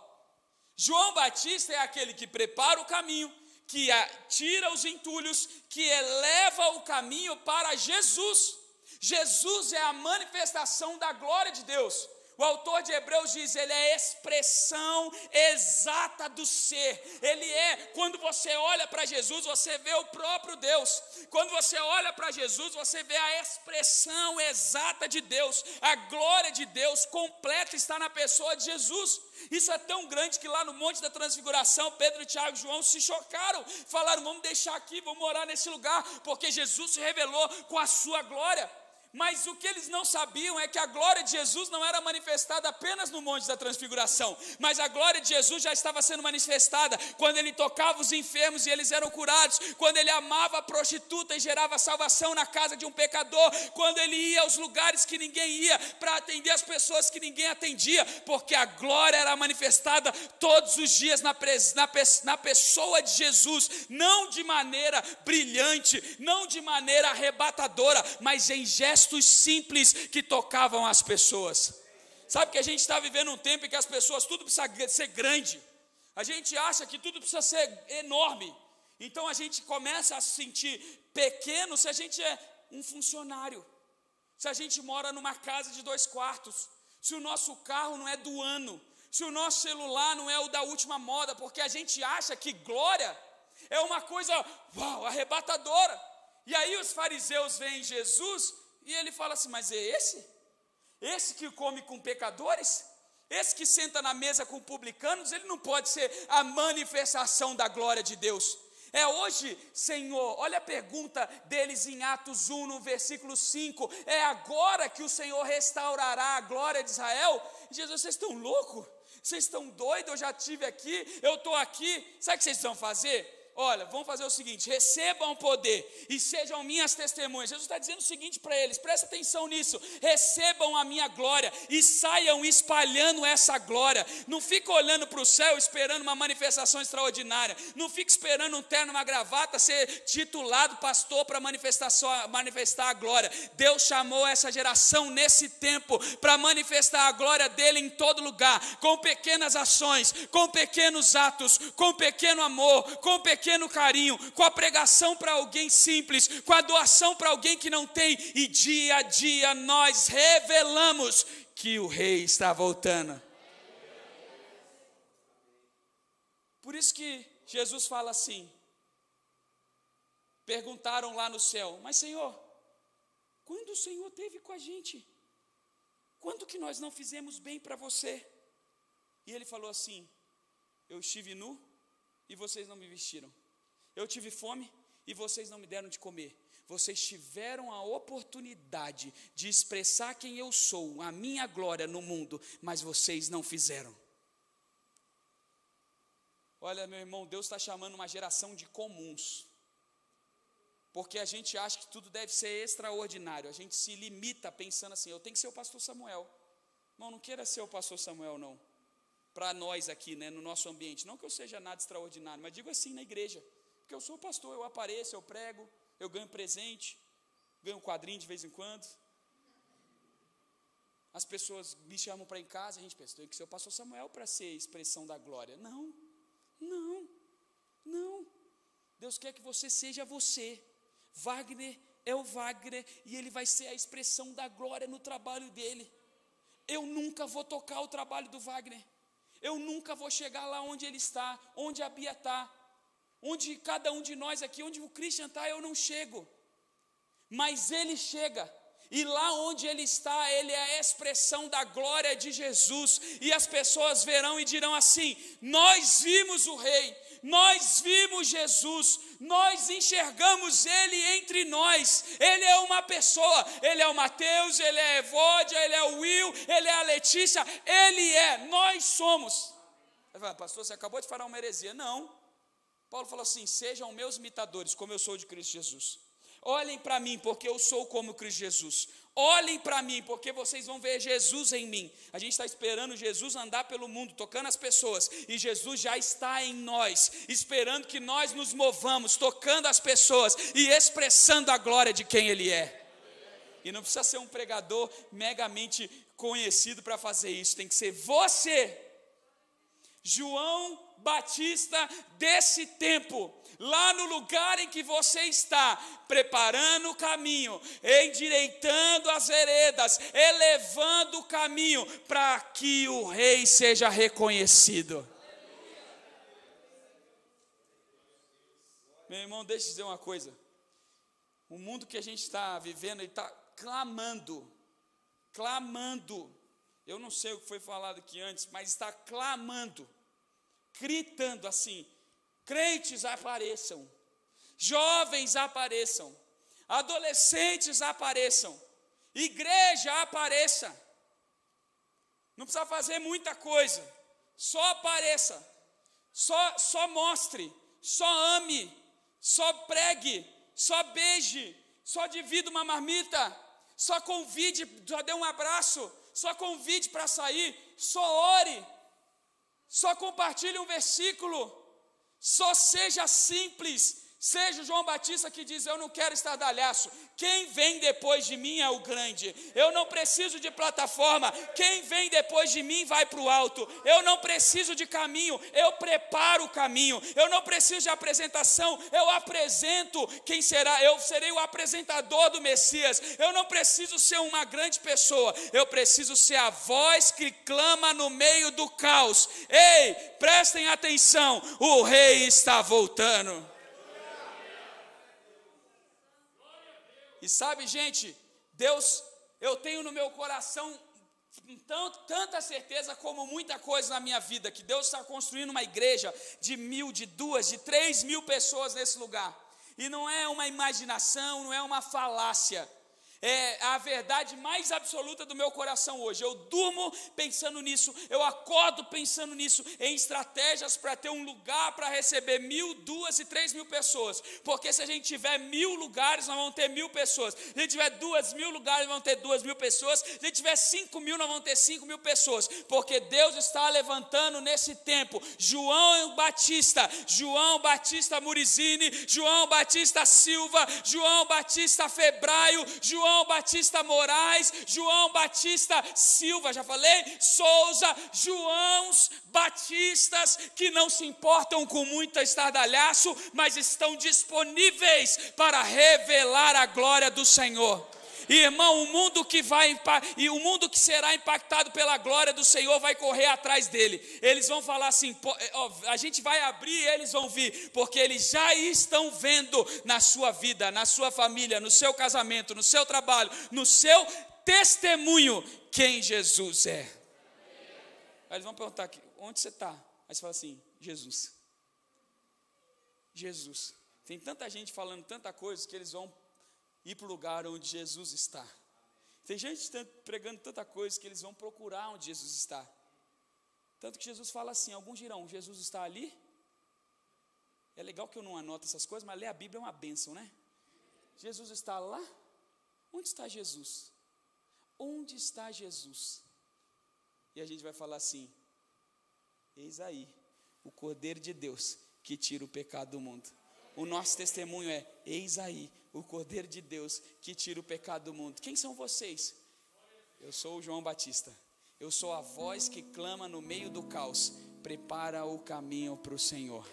Speaker 1: João Batista é aquele que prepara o caminho, que tira os entulhos, que eleva o caminho para Jesus. Jesus é a manifestação da glória de Deus. O autor de Hebreus diz, ele é a expressão exata do ser. Ele é, quando você olha para Jesus, você vê o próprio Deus. Quando você olha para Jesus, você vê a expressão exata de Deus. A glória de Deus completa está na pessoa de Jesus. Isso é tão grande que lá no Monte da Transfiguração, Pedro, Tiago e João se chocaram. Falaram, vamos deixar aqui, vamos morar nesse lugar, porque Jesus se revelou com a sua glória. Mas o que eles não sabiam é que a glória de Jesus não era manifestada apenas no Monte da Transfiguração, mas a glória de Jesus já estava sendo manifestada quando ele tocava os enfermos e eles eram curados, quando ele amava a prostituta e gerava salvação na casa de um pecador, quando ele ia aos lugares que ninguém ia para atender as pessoas que ninguém atendia, porque a glória era manifestada todos os dias na pessoa de Jesus, não de maneira brilhante, não de maneira arrebatadora, mas em gestos simples que tocavam as pessoas. Sabe que a gente está vivendo um tempo em que as pessoas, tudo precisa ser grande, a gente acha que tudo precisa ser enorme, então a gente começa a se sentir pequeno se a gente é um funcionário, se a gente mora numa casa de 2 quartos, se o nosso carro não é do ano, se o nosso celular não é o da última moda, porque a gente acha que glória é uma coisa, uau, arrebatadora. E aí os fariseus veem Jesus e ele fala assim, mas é esse? Esse que come com pecadores? Esse que senta na mesa com publicanos? Ele não pode ser a manifestação da glória de Deus. É hoje, Senhor, olha a pergunta deles em Atos 1, no versículo 5, é agora que o Senhor restaurará a glória de Israel? E Jesus, vocês estão loucos? Vocês estão doidos? Eu já estive aqui, eu estou aqui, sabe o que vocês vão fazer? Olha, vamos fazer o seguinte, recebam o poder e sejam minhas testemunhas. Jesus está dizendo o seguinte para eles, presta atenção nisso, recebam a minha glória e saiam espalhando essa glória. Não fica olhando para o céu esperando uma manifestação extraordinária, não fica esperando um terno, uma gravata, ser titulado pastor para manifestar a glória. Deus chamou essa geração nesse tempo para manifestar a glória dele em todo lugar, com pequenas ações, com pequenos atos, com pequeno amor, com pequeno carinho, com a pregação para alguém simples, com a doação para alguém que não tem, e dia a dia nós revelamos que o rei está voltando. Por isso que Jesus fala assim, perguntaram lá no céu, mas Senhor, quando o Senhor esteve com a gente? Quando que nós não fizemos bem para você? E ele falou assim, eu estive nu e vocês não me vestiram. Eu tive fome e vocês não me deram de comer. Vocês tiveram a oportunidade de expressar quem eu sou, a minha glória no mundo, mas vocês não fizeram. Olha, meu irmão, Deus está chamando uma geração de comuns, porque a gente acha que tudo deve ser extraordinário, a gente se limita pensando assim, eu tenho que ser o pastor Samuel. Irmão, não queira ser o pastor Samuel, não, para nós aqui, né, no nosso ambiente, não que eu seja nada extraordinário, mas digo assim na igreja, porque eu sou pastor, eu apareço, eu prego, eu ganho presente, ganho um quadrinho de vez em quando, as pessoas me chamam para ir em casa, a gente pensa, tem que ser o pastor Samuel para ser expressão da glória. Não, Deus quer que você seja você. Wagner é o Wagner, e ele vai ser a expressão da glória no trabalho dele. Eu nunca vou tocar o trabalho do Wagner, eu nunca vou chegar lá onde ele está, onde a Bia está, onde cada um de nós aqui, onde o Christian está, eu não chego, mas ele chega. E lá onde ele está, ele é a expressão da glória de Jesus, e as pessoas verão e dirão assim: nós vimos o Rei, nós vimos Jesus, nós enxergamos Ele entre nós. Ele é uma pessoa, Ele é o Mateus, Ele é a Evódia, Ele é o Will, Ele é a Letícia, Ele é, nós somos. Pastor, você acabou de falar uma heresia. Não, Paulo falou assim: sejam meus imitadores, como eu sou de Cristo Jesus. Olhem para mim, porque eu sou como Cristo Jesus. Olhem para mim, porque vocês vão ver Jesus em mim. A gente está esperando Jesus andar pelo mundo, tocando as pessoas, e Jesus já está em nós, esperando que nós nos movamos, tocando as pessoas e expressando a glória de quem Ele é. E não precisa ser um pregador megamente conhecido para fazer isso, tem que ser você, João Batista desse tempo, lá no lugar em que você está, preparando o caminho, endireitando as veredas, elevando o caminho, para que o Rei seja reconhecido. Meu irmão, deixa eu dizer uma coisa, o mundo que a gente está vivendo, ele está clamando, eu não sei o que foi falado aqui antes, mas está clamando, gritando assim: crentes apareçam, jovens apareçam, adolescentes apareçam, igreja apareça. Não precisa fazer muita coisa, só apareça, só mostre, só ame, só pregue, só beije, só divida uma marmita, só convide, só dê um abraço, só convide para sair, só ore, só compartilhe um versículo, só seja simples. Seja o João Batista que diz: eu não quero estardalhaço, quem vem depois de mim é o grande, eu não preciso de plataforma, quem vem depois de mim vai para o alto, eu não preciso de caminho, eu preparo o caminho, eu não preciso de apresentação, eu apresento quem será, eu serei o apresentador do Messias, eu não preciso ser uma grande pessoa, eu preciso ser a voz que clama no meio do caos. Ei, prestem atenção, o Rei está voltando. E sabe, gente, Deus, eu tenho no meu coração tanta certeza como muita coisa na minha vida, que Deus está construindo uma igreja de 1.000, de 2.000, de 3.000 pessoas nesse lugar. E não é uma imaginação, não é uma falácia. É a verdade mais absoluta do meu coração hoje. Eu durmo pensando nisso, eu acordo pensando nisso, em estratégias para ter um lugar para receber 1.000, 2.000 e 3.000 pessoas. Porque se a gente tiver 1.000 lugares, nós vamos ter 1.000 pessoas. Se a gente tiver 2.000 lugares, nós vamos ter 2.000 pessoas. Se a gente tiver 5.000, nós vamos ter 5.000 pessoas. Porque Deus está levantando nesse tempo João Batista Murizini, João Batista Silva, João Batista Febraio, João Batista Moraes, João Batista Silva, já falei, Souza, Joãos Batistas, que não se importam com muito estardalhaço, mas estão disponíveis para revelar a glória do Senhor. Irmão, o mundo que será impactado pela glória do Senhor vai correr atrás dele. Eles vão falar assim: a gente vai abrir e eles vão vir, porque eles já estão vendo na sua vida, na sua família, no seu casamento, no seu trabalho, no seu testemunho, quem Jesus é. Aí eles vão perguntar aqui: onde você está? Aí você fala assim: Jesus. Tem tanta gente falando tanta coisa que eles vão ir para o lugar onde Jesus está. Tem gente pregando tanta coisa que eles vão procurar onde Jesus está. Tanto que Jesus fala assim: alguns dirão: Jesus está ali, É legal que eu não anoto essas coisas, mas ler a Bíblia é uma bênção, né? Jesus está lá? Onde está Jesus? Onde está Jesus? E a gente vai falar assim: eis aí, o Cordeiro de Deus que tira o pecado do mundo. O nosso testemunho é: eis aí, o Cordeiro de Deus que tira o pecado do mundo. Quem são vocês? Eu sou o João Batista. Eu sou a voz que clama no meio do caos: prepara o caminho para o Senhor.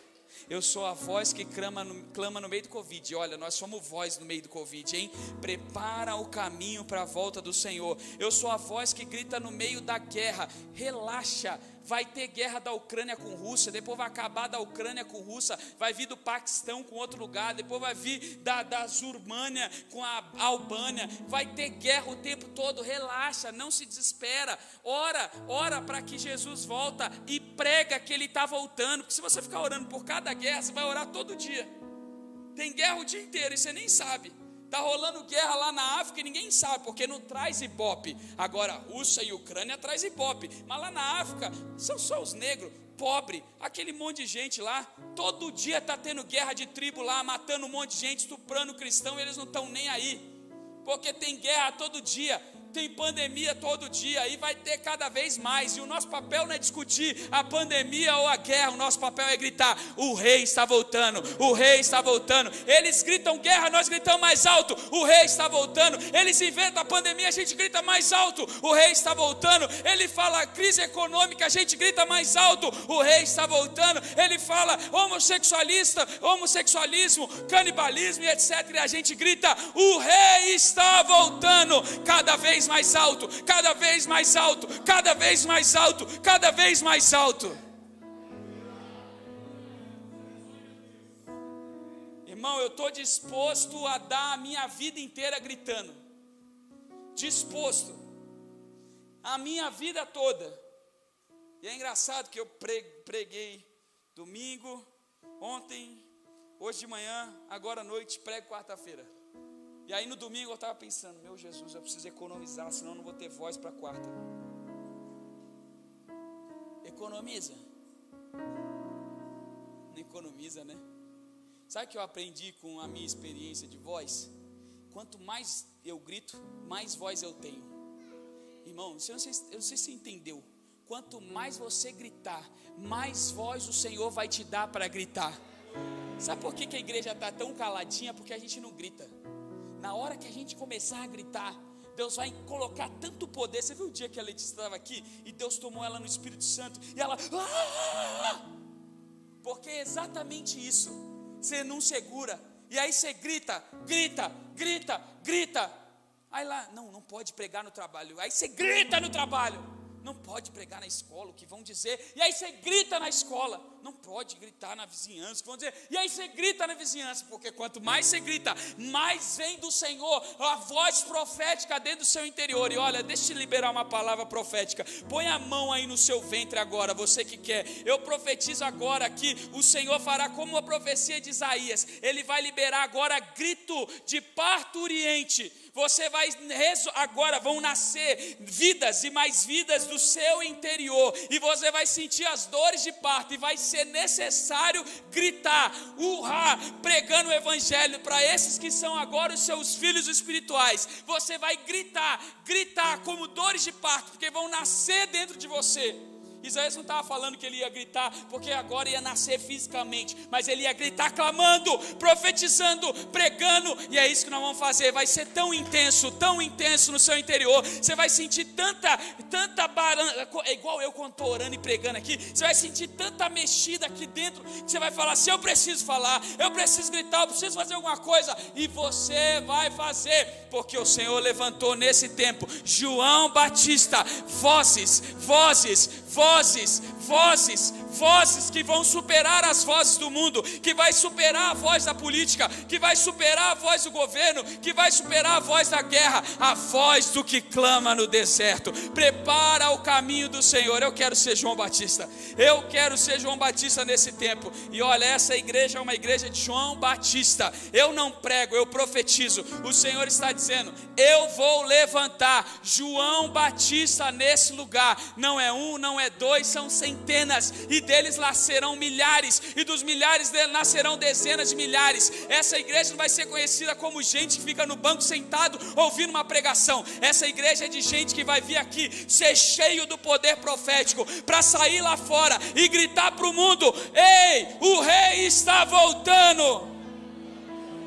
Speaker 1: Eu sou a voz que clama no meio do Covid. Olha, nós somos voz no meio do Covid, hein? Prepara o caminho para a volta do Senhor. Eu sou a voz que grita no meio da guerra: relaxa, vai ter guerra da Ucrânia com Rússia, depois vai acabar da Ucrânia com Rússia, vai vir do Paquistão com outro lugar, depois vai vir da Zurmânia com a Albânia, vai ter guerra o tempo todo. Relaxa, não se desespera, ora para que Jesus volta e prega que Ele está voltando, porque se você ficar orando por cada guerra, você vai orar todo dia. Tem guerra o dia inteiro e você nem sabe. Está rolando guerra lá na África e ninguém sabe, porque não traz Ibope. Agora, Rússia e Ucrânia traz Ibope, mas lá na África são só os negros, pobres, aquele monte de gente lá. Todo dia está tendo guerra de tribo lá, matando um monte de gente, estuprando cristão, e eles não estão nem aí, porque tem guerra todo dia. Tem pandemia todo dia e vai ter cada vez mais. E o nosso papel não é discutir a pandemia ou a guerra. O nosso papel é gritar: o rei está voltando, o rei está voltando. Eles gritam guerra, nós gritamos mais alto: o rei está voltando. Eles inventam a pandemia, a gente grita mais alto: o rei está voltando. Ele fala crise econômica, a gente grita mais alto: o rei está voltando. Ele fala homossexualismo, canibalismo e etc. E a gente grita: o rei está voltando. Cada vez mais alto, cada vez mais alto, cada vez mais alto, cada vez mais alto. Irmão, eu estou disposto a dar a minha vida inteira gritando. Disposto. A minha vida toda. E é engraçado que eu preguei domingo, ontem, hoje de manhã, agora à noite, prego quarta-feira. E aí no domingo eu estava pensando: meu Jesus, eu preciso economizar, senão eu não vou ter voz para quarta. Economiza. Não economiza, né? Sabe o que eu aprendi com a minha experiência de voz? Quanto mais eu grito, mais voz eu tenho. Irmão, eu não sei se você entendeu. Quanto mais você gritar, mais voz o Senhor vai te dar para gritar. Sabe por que a igreja está tão caladinha? Porque a gente não grita. Na hora que a gente começar a gritar, Deus vai colocar tanto poder. Você viu o dia que a Letícia estava aqui e Deus tomou ela no Espírito Santo e ela... Porque é exatamente isso. Você não segura. E aí você grita. Aí lá, não pode pregar no trabalho. Aí você grita no trabalho. Não pode pregar na escola, o que vão dizer. E aí você grita na escola. Não pode gritar na vizinhança, o que vão dizer. E aí você grita na vizinhança, porque quanto mais você grita, mais vem do Senhor a voz profética dentro do seu interior. E olha, deixa eu te liberar uma palavra profética. Põe a mão aí no seu ventre agora, você que quer. Eu profetizo agora que o Senhor fará como a profecia de Isaías. Ele vai liberar agora grito de parturiente. Você vai, agora vão nascer vidas e mais vidas do seu interior, e você vai sentir as dores de parto, e vai ser necessário gritar, urrar, pregando o evangelho para esses que são agora os seus filhos espirituais. Você vai gritar como dores de parto, porque vão nascer dentro de você. Isaías não estava falando que ele ia gritar porque agora ia nascer fisicamente, mas ele ia gritar clamando, profetizando, pregando. E é isso que nós vamos fazer. Vai ser tão intenso no seu interior. Você vai sentir tanta igual eu quando estou orando e pregando aqui. Você vai sentir tanta mexida aqui dentro, que você vai falar assim: eu preciso falar, eu preciso gritar, eu preciso fazer alguma coisa. E você vai fazer, porque o Senhor levantou nesse tempo João Batista, vozes que vão superar as vozes do mundo, que vai superar a voz da política, que vai superar a voz do governo, que vai superar a voz da guerra, a voz do que clama no deserto. Prepara o caminho do Senhor. Eu quero ser João Batista nesse tempo. E olha, essa igreja é uma igreja de João Batista. Eu não prego, eu profetizo. O Senhor está dizendo: eu vou levantar João Batista nesse lugar. Não é um, não é dois, são centenas. E deles nascerão milhares, e dos milhares deles nascerão dezenas de milhares. Essa igreja não vai ser conhecida como gente que fica no banco sentado ouvindo uma pregação. Essa igreja é de gente que vai vir aqui ser cheio do poder profético, para sair lá fora e gritar para o mundo: ei, o rei está voltando.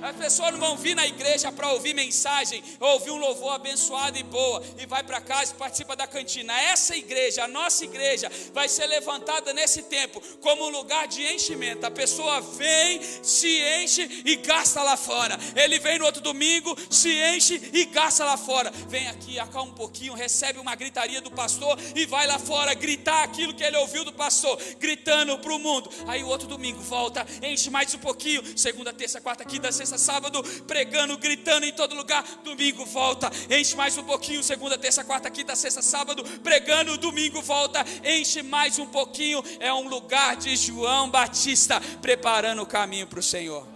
Speaker 1: As pessoas não vão vir na igreja para ouvir mensagem, ouvir um louvor abençoado e boa, e vai para casa e participa da cantina. Essa igreja, a nossa igreja, vai ser levantada nesse tempo como um lugar de enchimento. A pessoa vem, se enche e gasta lá fora. Ele vem no outro domingo, se enche e gasta lá fora. Vem aqui, acalma um pouquinho, recebe uma gritaria do pastor e vai lá fora gritar aquilo que ele ouviu do pastor, gritando para o mundo. Aí o outro domingo volta, enche mais um pouquinho, segunda, terça, quarta, quinta, sexta, sábado, pregando, gritando em todo lugar. Domingo volta, enche mais um pouquinho, segunda, terça, quarta, quinta, sexta, sábado, pregando. Domingo volta, enche mais um pouquinho. É um lugar de João Batista preparando o caminho para o Senhor.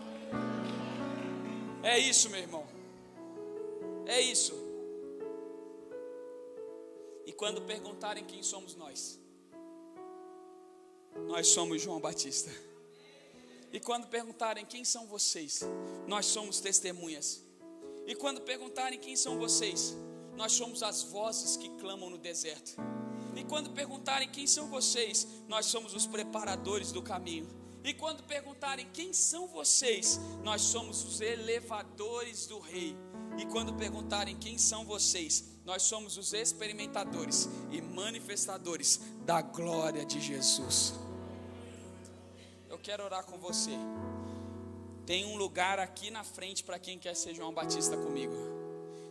Speaker 1: É isso, meu irmão, é isso. E quando perguntarem quem somos nós somos João Batista. E quando perguntarem quem são vocês, nós somos testemunhas. E quando perguntarem quem são vocês, nós somos as vozes que clamam no deserto. E quando perguntarem quem são vocês, nós somos os preparadores do caminho. E quando perguntarem quem são vocês, nós somos os elevadores do rei. E quando perguntarem quem são vocês, nós somos os experimentadores e manifestadores da glória de Jesus. Eu quero orar com você. Tem um lugar aqui na frente para quem quer ser João Batista comigo.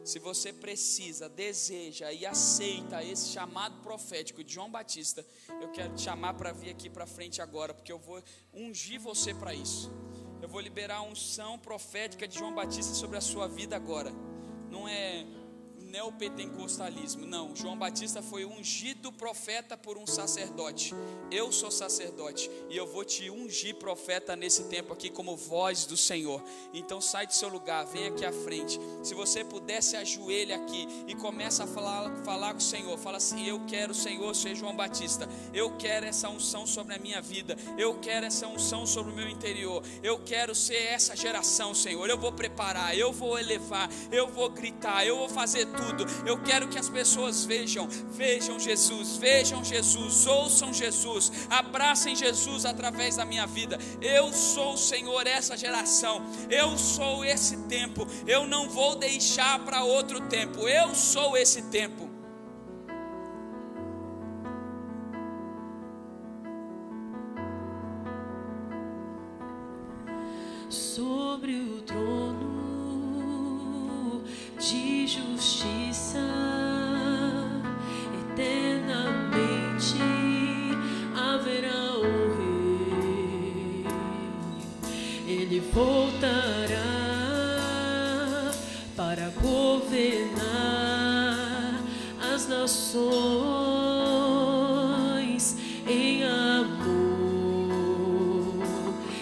Speaker 1: Se você precisa, deseja e aceita esse chamado profético de João Batista, eu quero te chamar para vir aqui para frente agora, porque eu vou ungir você para isso. Eu vou liberar a unção profética de João Batista sobre a sua vida agora. Não é neopentecostalismo, não. João Batista foi ungido profeta por um sacerdote. Eu sou sacerdote e eu vou te ungir profeta nesse tempo aqui como voz do Senhor. Então sai do seu lugar, vem aqui à frente. Se você puder, se ajoelha aqui e começa a falar com o Senhor. Fala assim: eu quero, Senhor, ser João Batista. Eu quero essa unção sobre a minha vida. Eu quero essa unção sobre o meu interior. Eu quero ser essa geração, Senhor. Eu vou preparar, eu vou elevar, eu vou gritar, eu vou fazer tudo. Eu quero que as pessoas vejam Jesus, ouçam Jesus, abracem Jesus através da minha vida. Eu sou, Senhor, essa geração, eu sou esse tempo, eu não vou deixar para outro tempo, eu sou esse tempo.
Speaker 2: Sobre o trono de justiça, eternamente haverá um rei. Ele voltará para governar as nações em amor,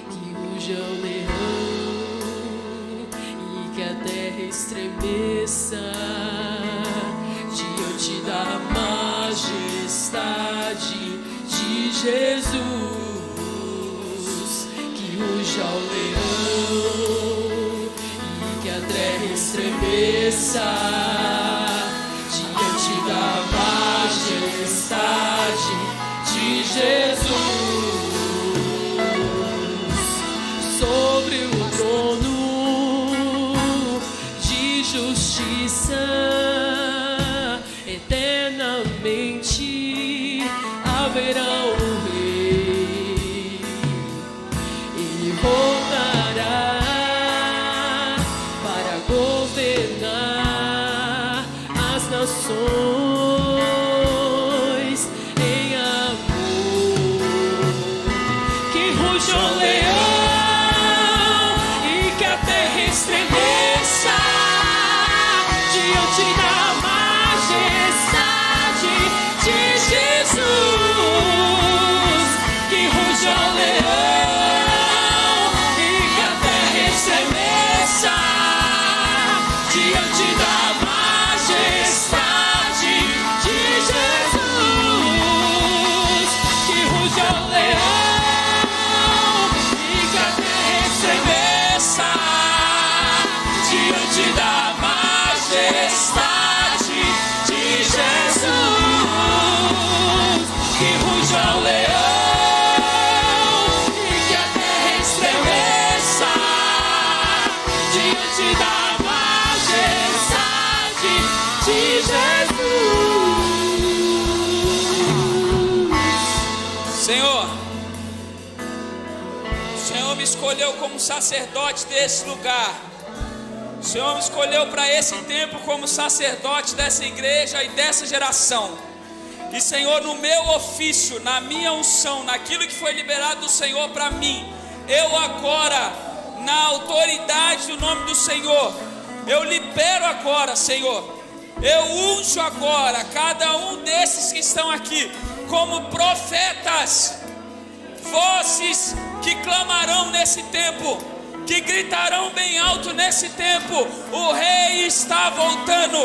Speaker 2: que ruja o leão e que a terra estremeça diante da majestade de Jesus, que ruja o leão e que a terra estremeça diante da majestade de Jesus. Sobre o trono de justiça, eternamente haverá um rei. Ele voltará para governar as nações em amor. Que ruja o leão e que a terra estremeça diante
Speaker 1: escolheu como sacerdote desse lugar. O Senhor me escolheu para esse tempo como sacerdote dessa igreja e dessa geração. E Senhor, no meu ofício, na minha unção, naquilo que foi liberado do Senhor para mim, eu agora, na autoridade do nome do Senhor, eu libero agora, Senhor, eu unjo agora cada um desses que estão aqui como profetas, vozes que clamarão nesse tempo, que gritarão bem alto nesse tempo: o Rei está voltando.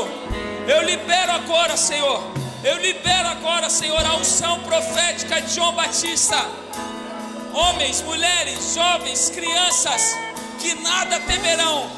Speaker 1: Eu libero agora, Senhor, eu libero agora, Senhor, a unção profética de João Batista. Homens, mulheres, jovens, crianças, que nada temerão,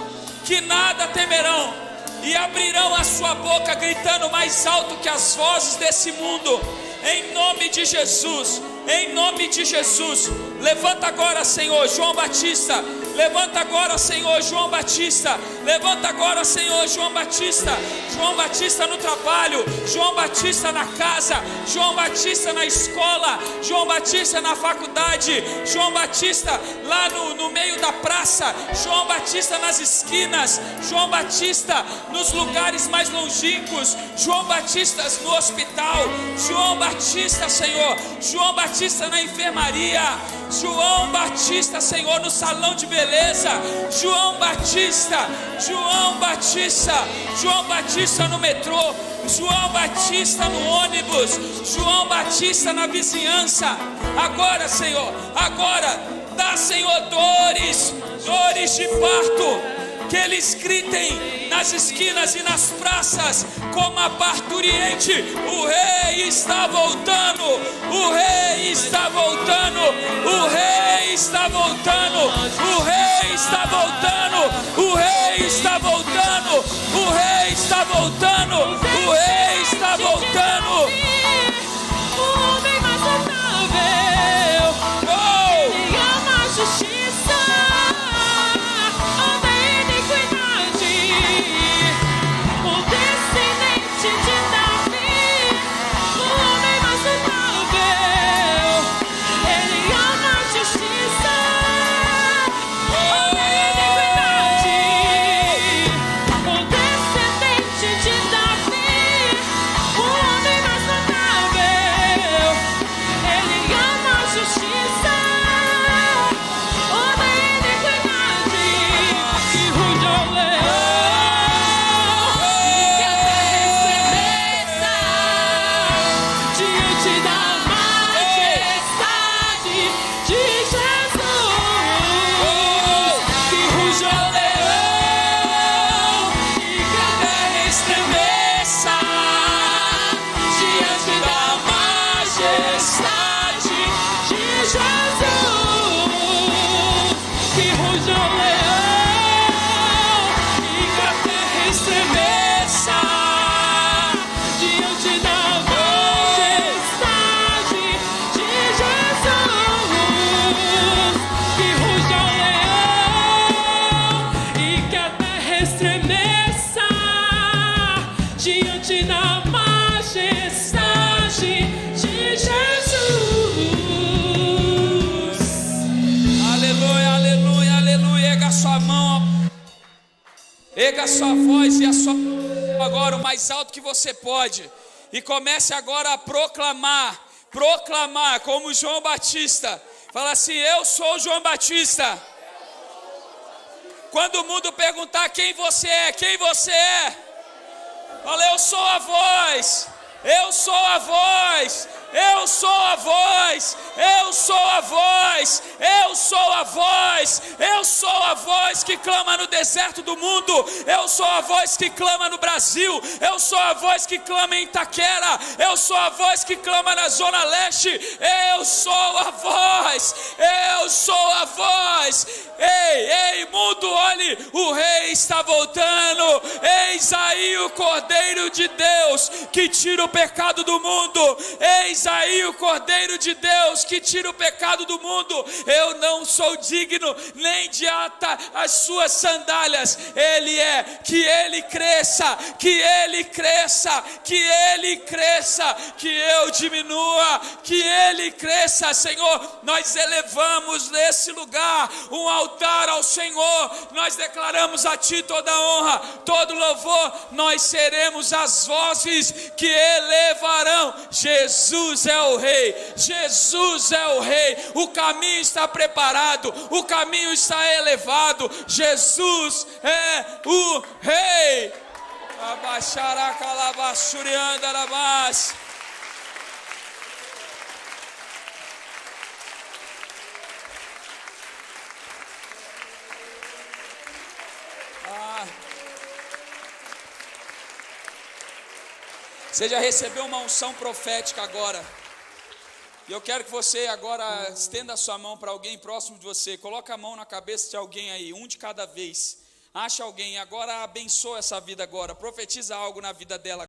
Speaker 1: e abrirão a sua boca gritando mais alto que as vozes desse mundo, em nome de Jesus, em nome de Jesus. Levanta agora, Senhor, João Batista. Levanta agora, Senhor, João Batista. Levanta agora, Senhor, João Batista. João Batista no trabalho, João Batista na casa, João Batista na escola, João Batista na faculdade, João Batista lá no meio da praça, João Batista nas esquinas, João Batista nos lugares mais longínquos, João Batista no hospital, João Batista, Senhor, João Batista na enfermaria, João Batista, Senhor, no salão de beleza, João Batista, João Batista, João Batista no metrô, João Batista no ônibus, João Batista na vizinhança. Agora, Senhor, agora dá, Senhor, dores de parto, que eles gritem nas esquinas e nas praças como a parturiente: o Rei está voltando, o Rei está voltando, o Rei está voltando, o Rei está voltando, o Rei está voltando, o Rei está voltando, o Rei está voltando.
Speaker 2: O homem mais notável, ele ama a justiça, anda em iniquidade, o descendente de Davi. O homem mais notável, ele ama a justiça, anda em iniquidade, o descendente de Davi. O homem mais notável, ele ama a justiça, anda em iniquidade, que ruge ao leão, que a terra estremeça diante da majestade de Jesus. Que ruge ao leão,
Speaker 1: E que a terra estremeça diante da majestade
Speaker 2: de Jesus. Que ruge ao leão,
Speaker 1: e que a terra estremeça
Speaker 2: diante da majestade de Jesus. Que ruge ao leão, e que a terra estremeça diante da majestade de Jesus.
Speaker 1: Aleluia, aleluia, aleluia. Erga a sua mão, erga a sua voz e a sua agora o mais alto que você pode, e comece agora a proclamar como João Batista. Fala assim: eu sou João Batista. Quando o mundo perguntar quem você é, fala: eu sou a voz, eu sou a voz, eu sou a voz, eu sou a voz, eu sou a voz, eu sou a voz que clama no deserto do mundo, eu sou a voz que clama no Brasil, eu sou a voz que clama em Itaquera, eu sou a voz que clama na Zona Leste, eu sou a voz, eu sou a voz. Ei, mundo, olhe, o Rei está voltando. Eis aí o Cordeiro de Deus que tira o pecado do mundo. Eis Eis aí o Cordeiro de Deus que tira o pecado do mundo. Eu não sou digno nem de atar as suas sandálias. Ele é, que ele cresça, que ele cresça, que ele cresça, que eu diminua, que ele cresça. Senhor, nós elevamos nesse lugar um altar ao Senhor. Nós declaramos a Ti toda a honra, todo louvor. Nós seremos as vozes que elevarão. Jesus é o Rei, Jesus é o Rei. O caminho está preparado, o caminho está elevado. Jesus é o Rei. Abaixará calabachurianda arabás. Você já recebeu uma unção profética agora. E eu quero que você agora estenda a sua mão para alguém próximo de você. Coloca a mão na cabeça de alguém aí, um de cada vez. Acha alguém, agora abençoa essa vida agora. Profetiza algo na vida dela.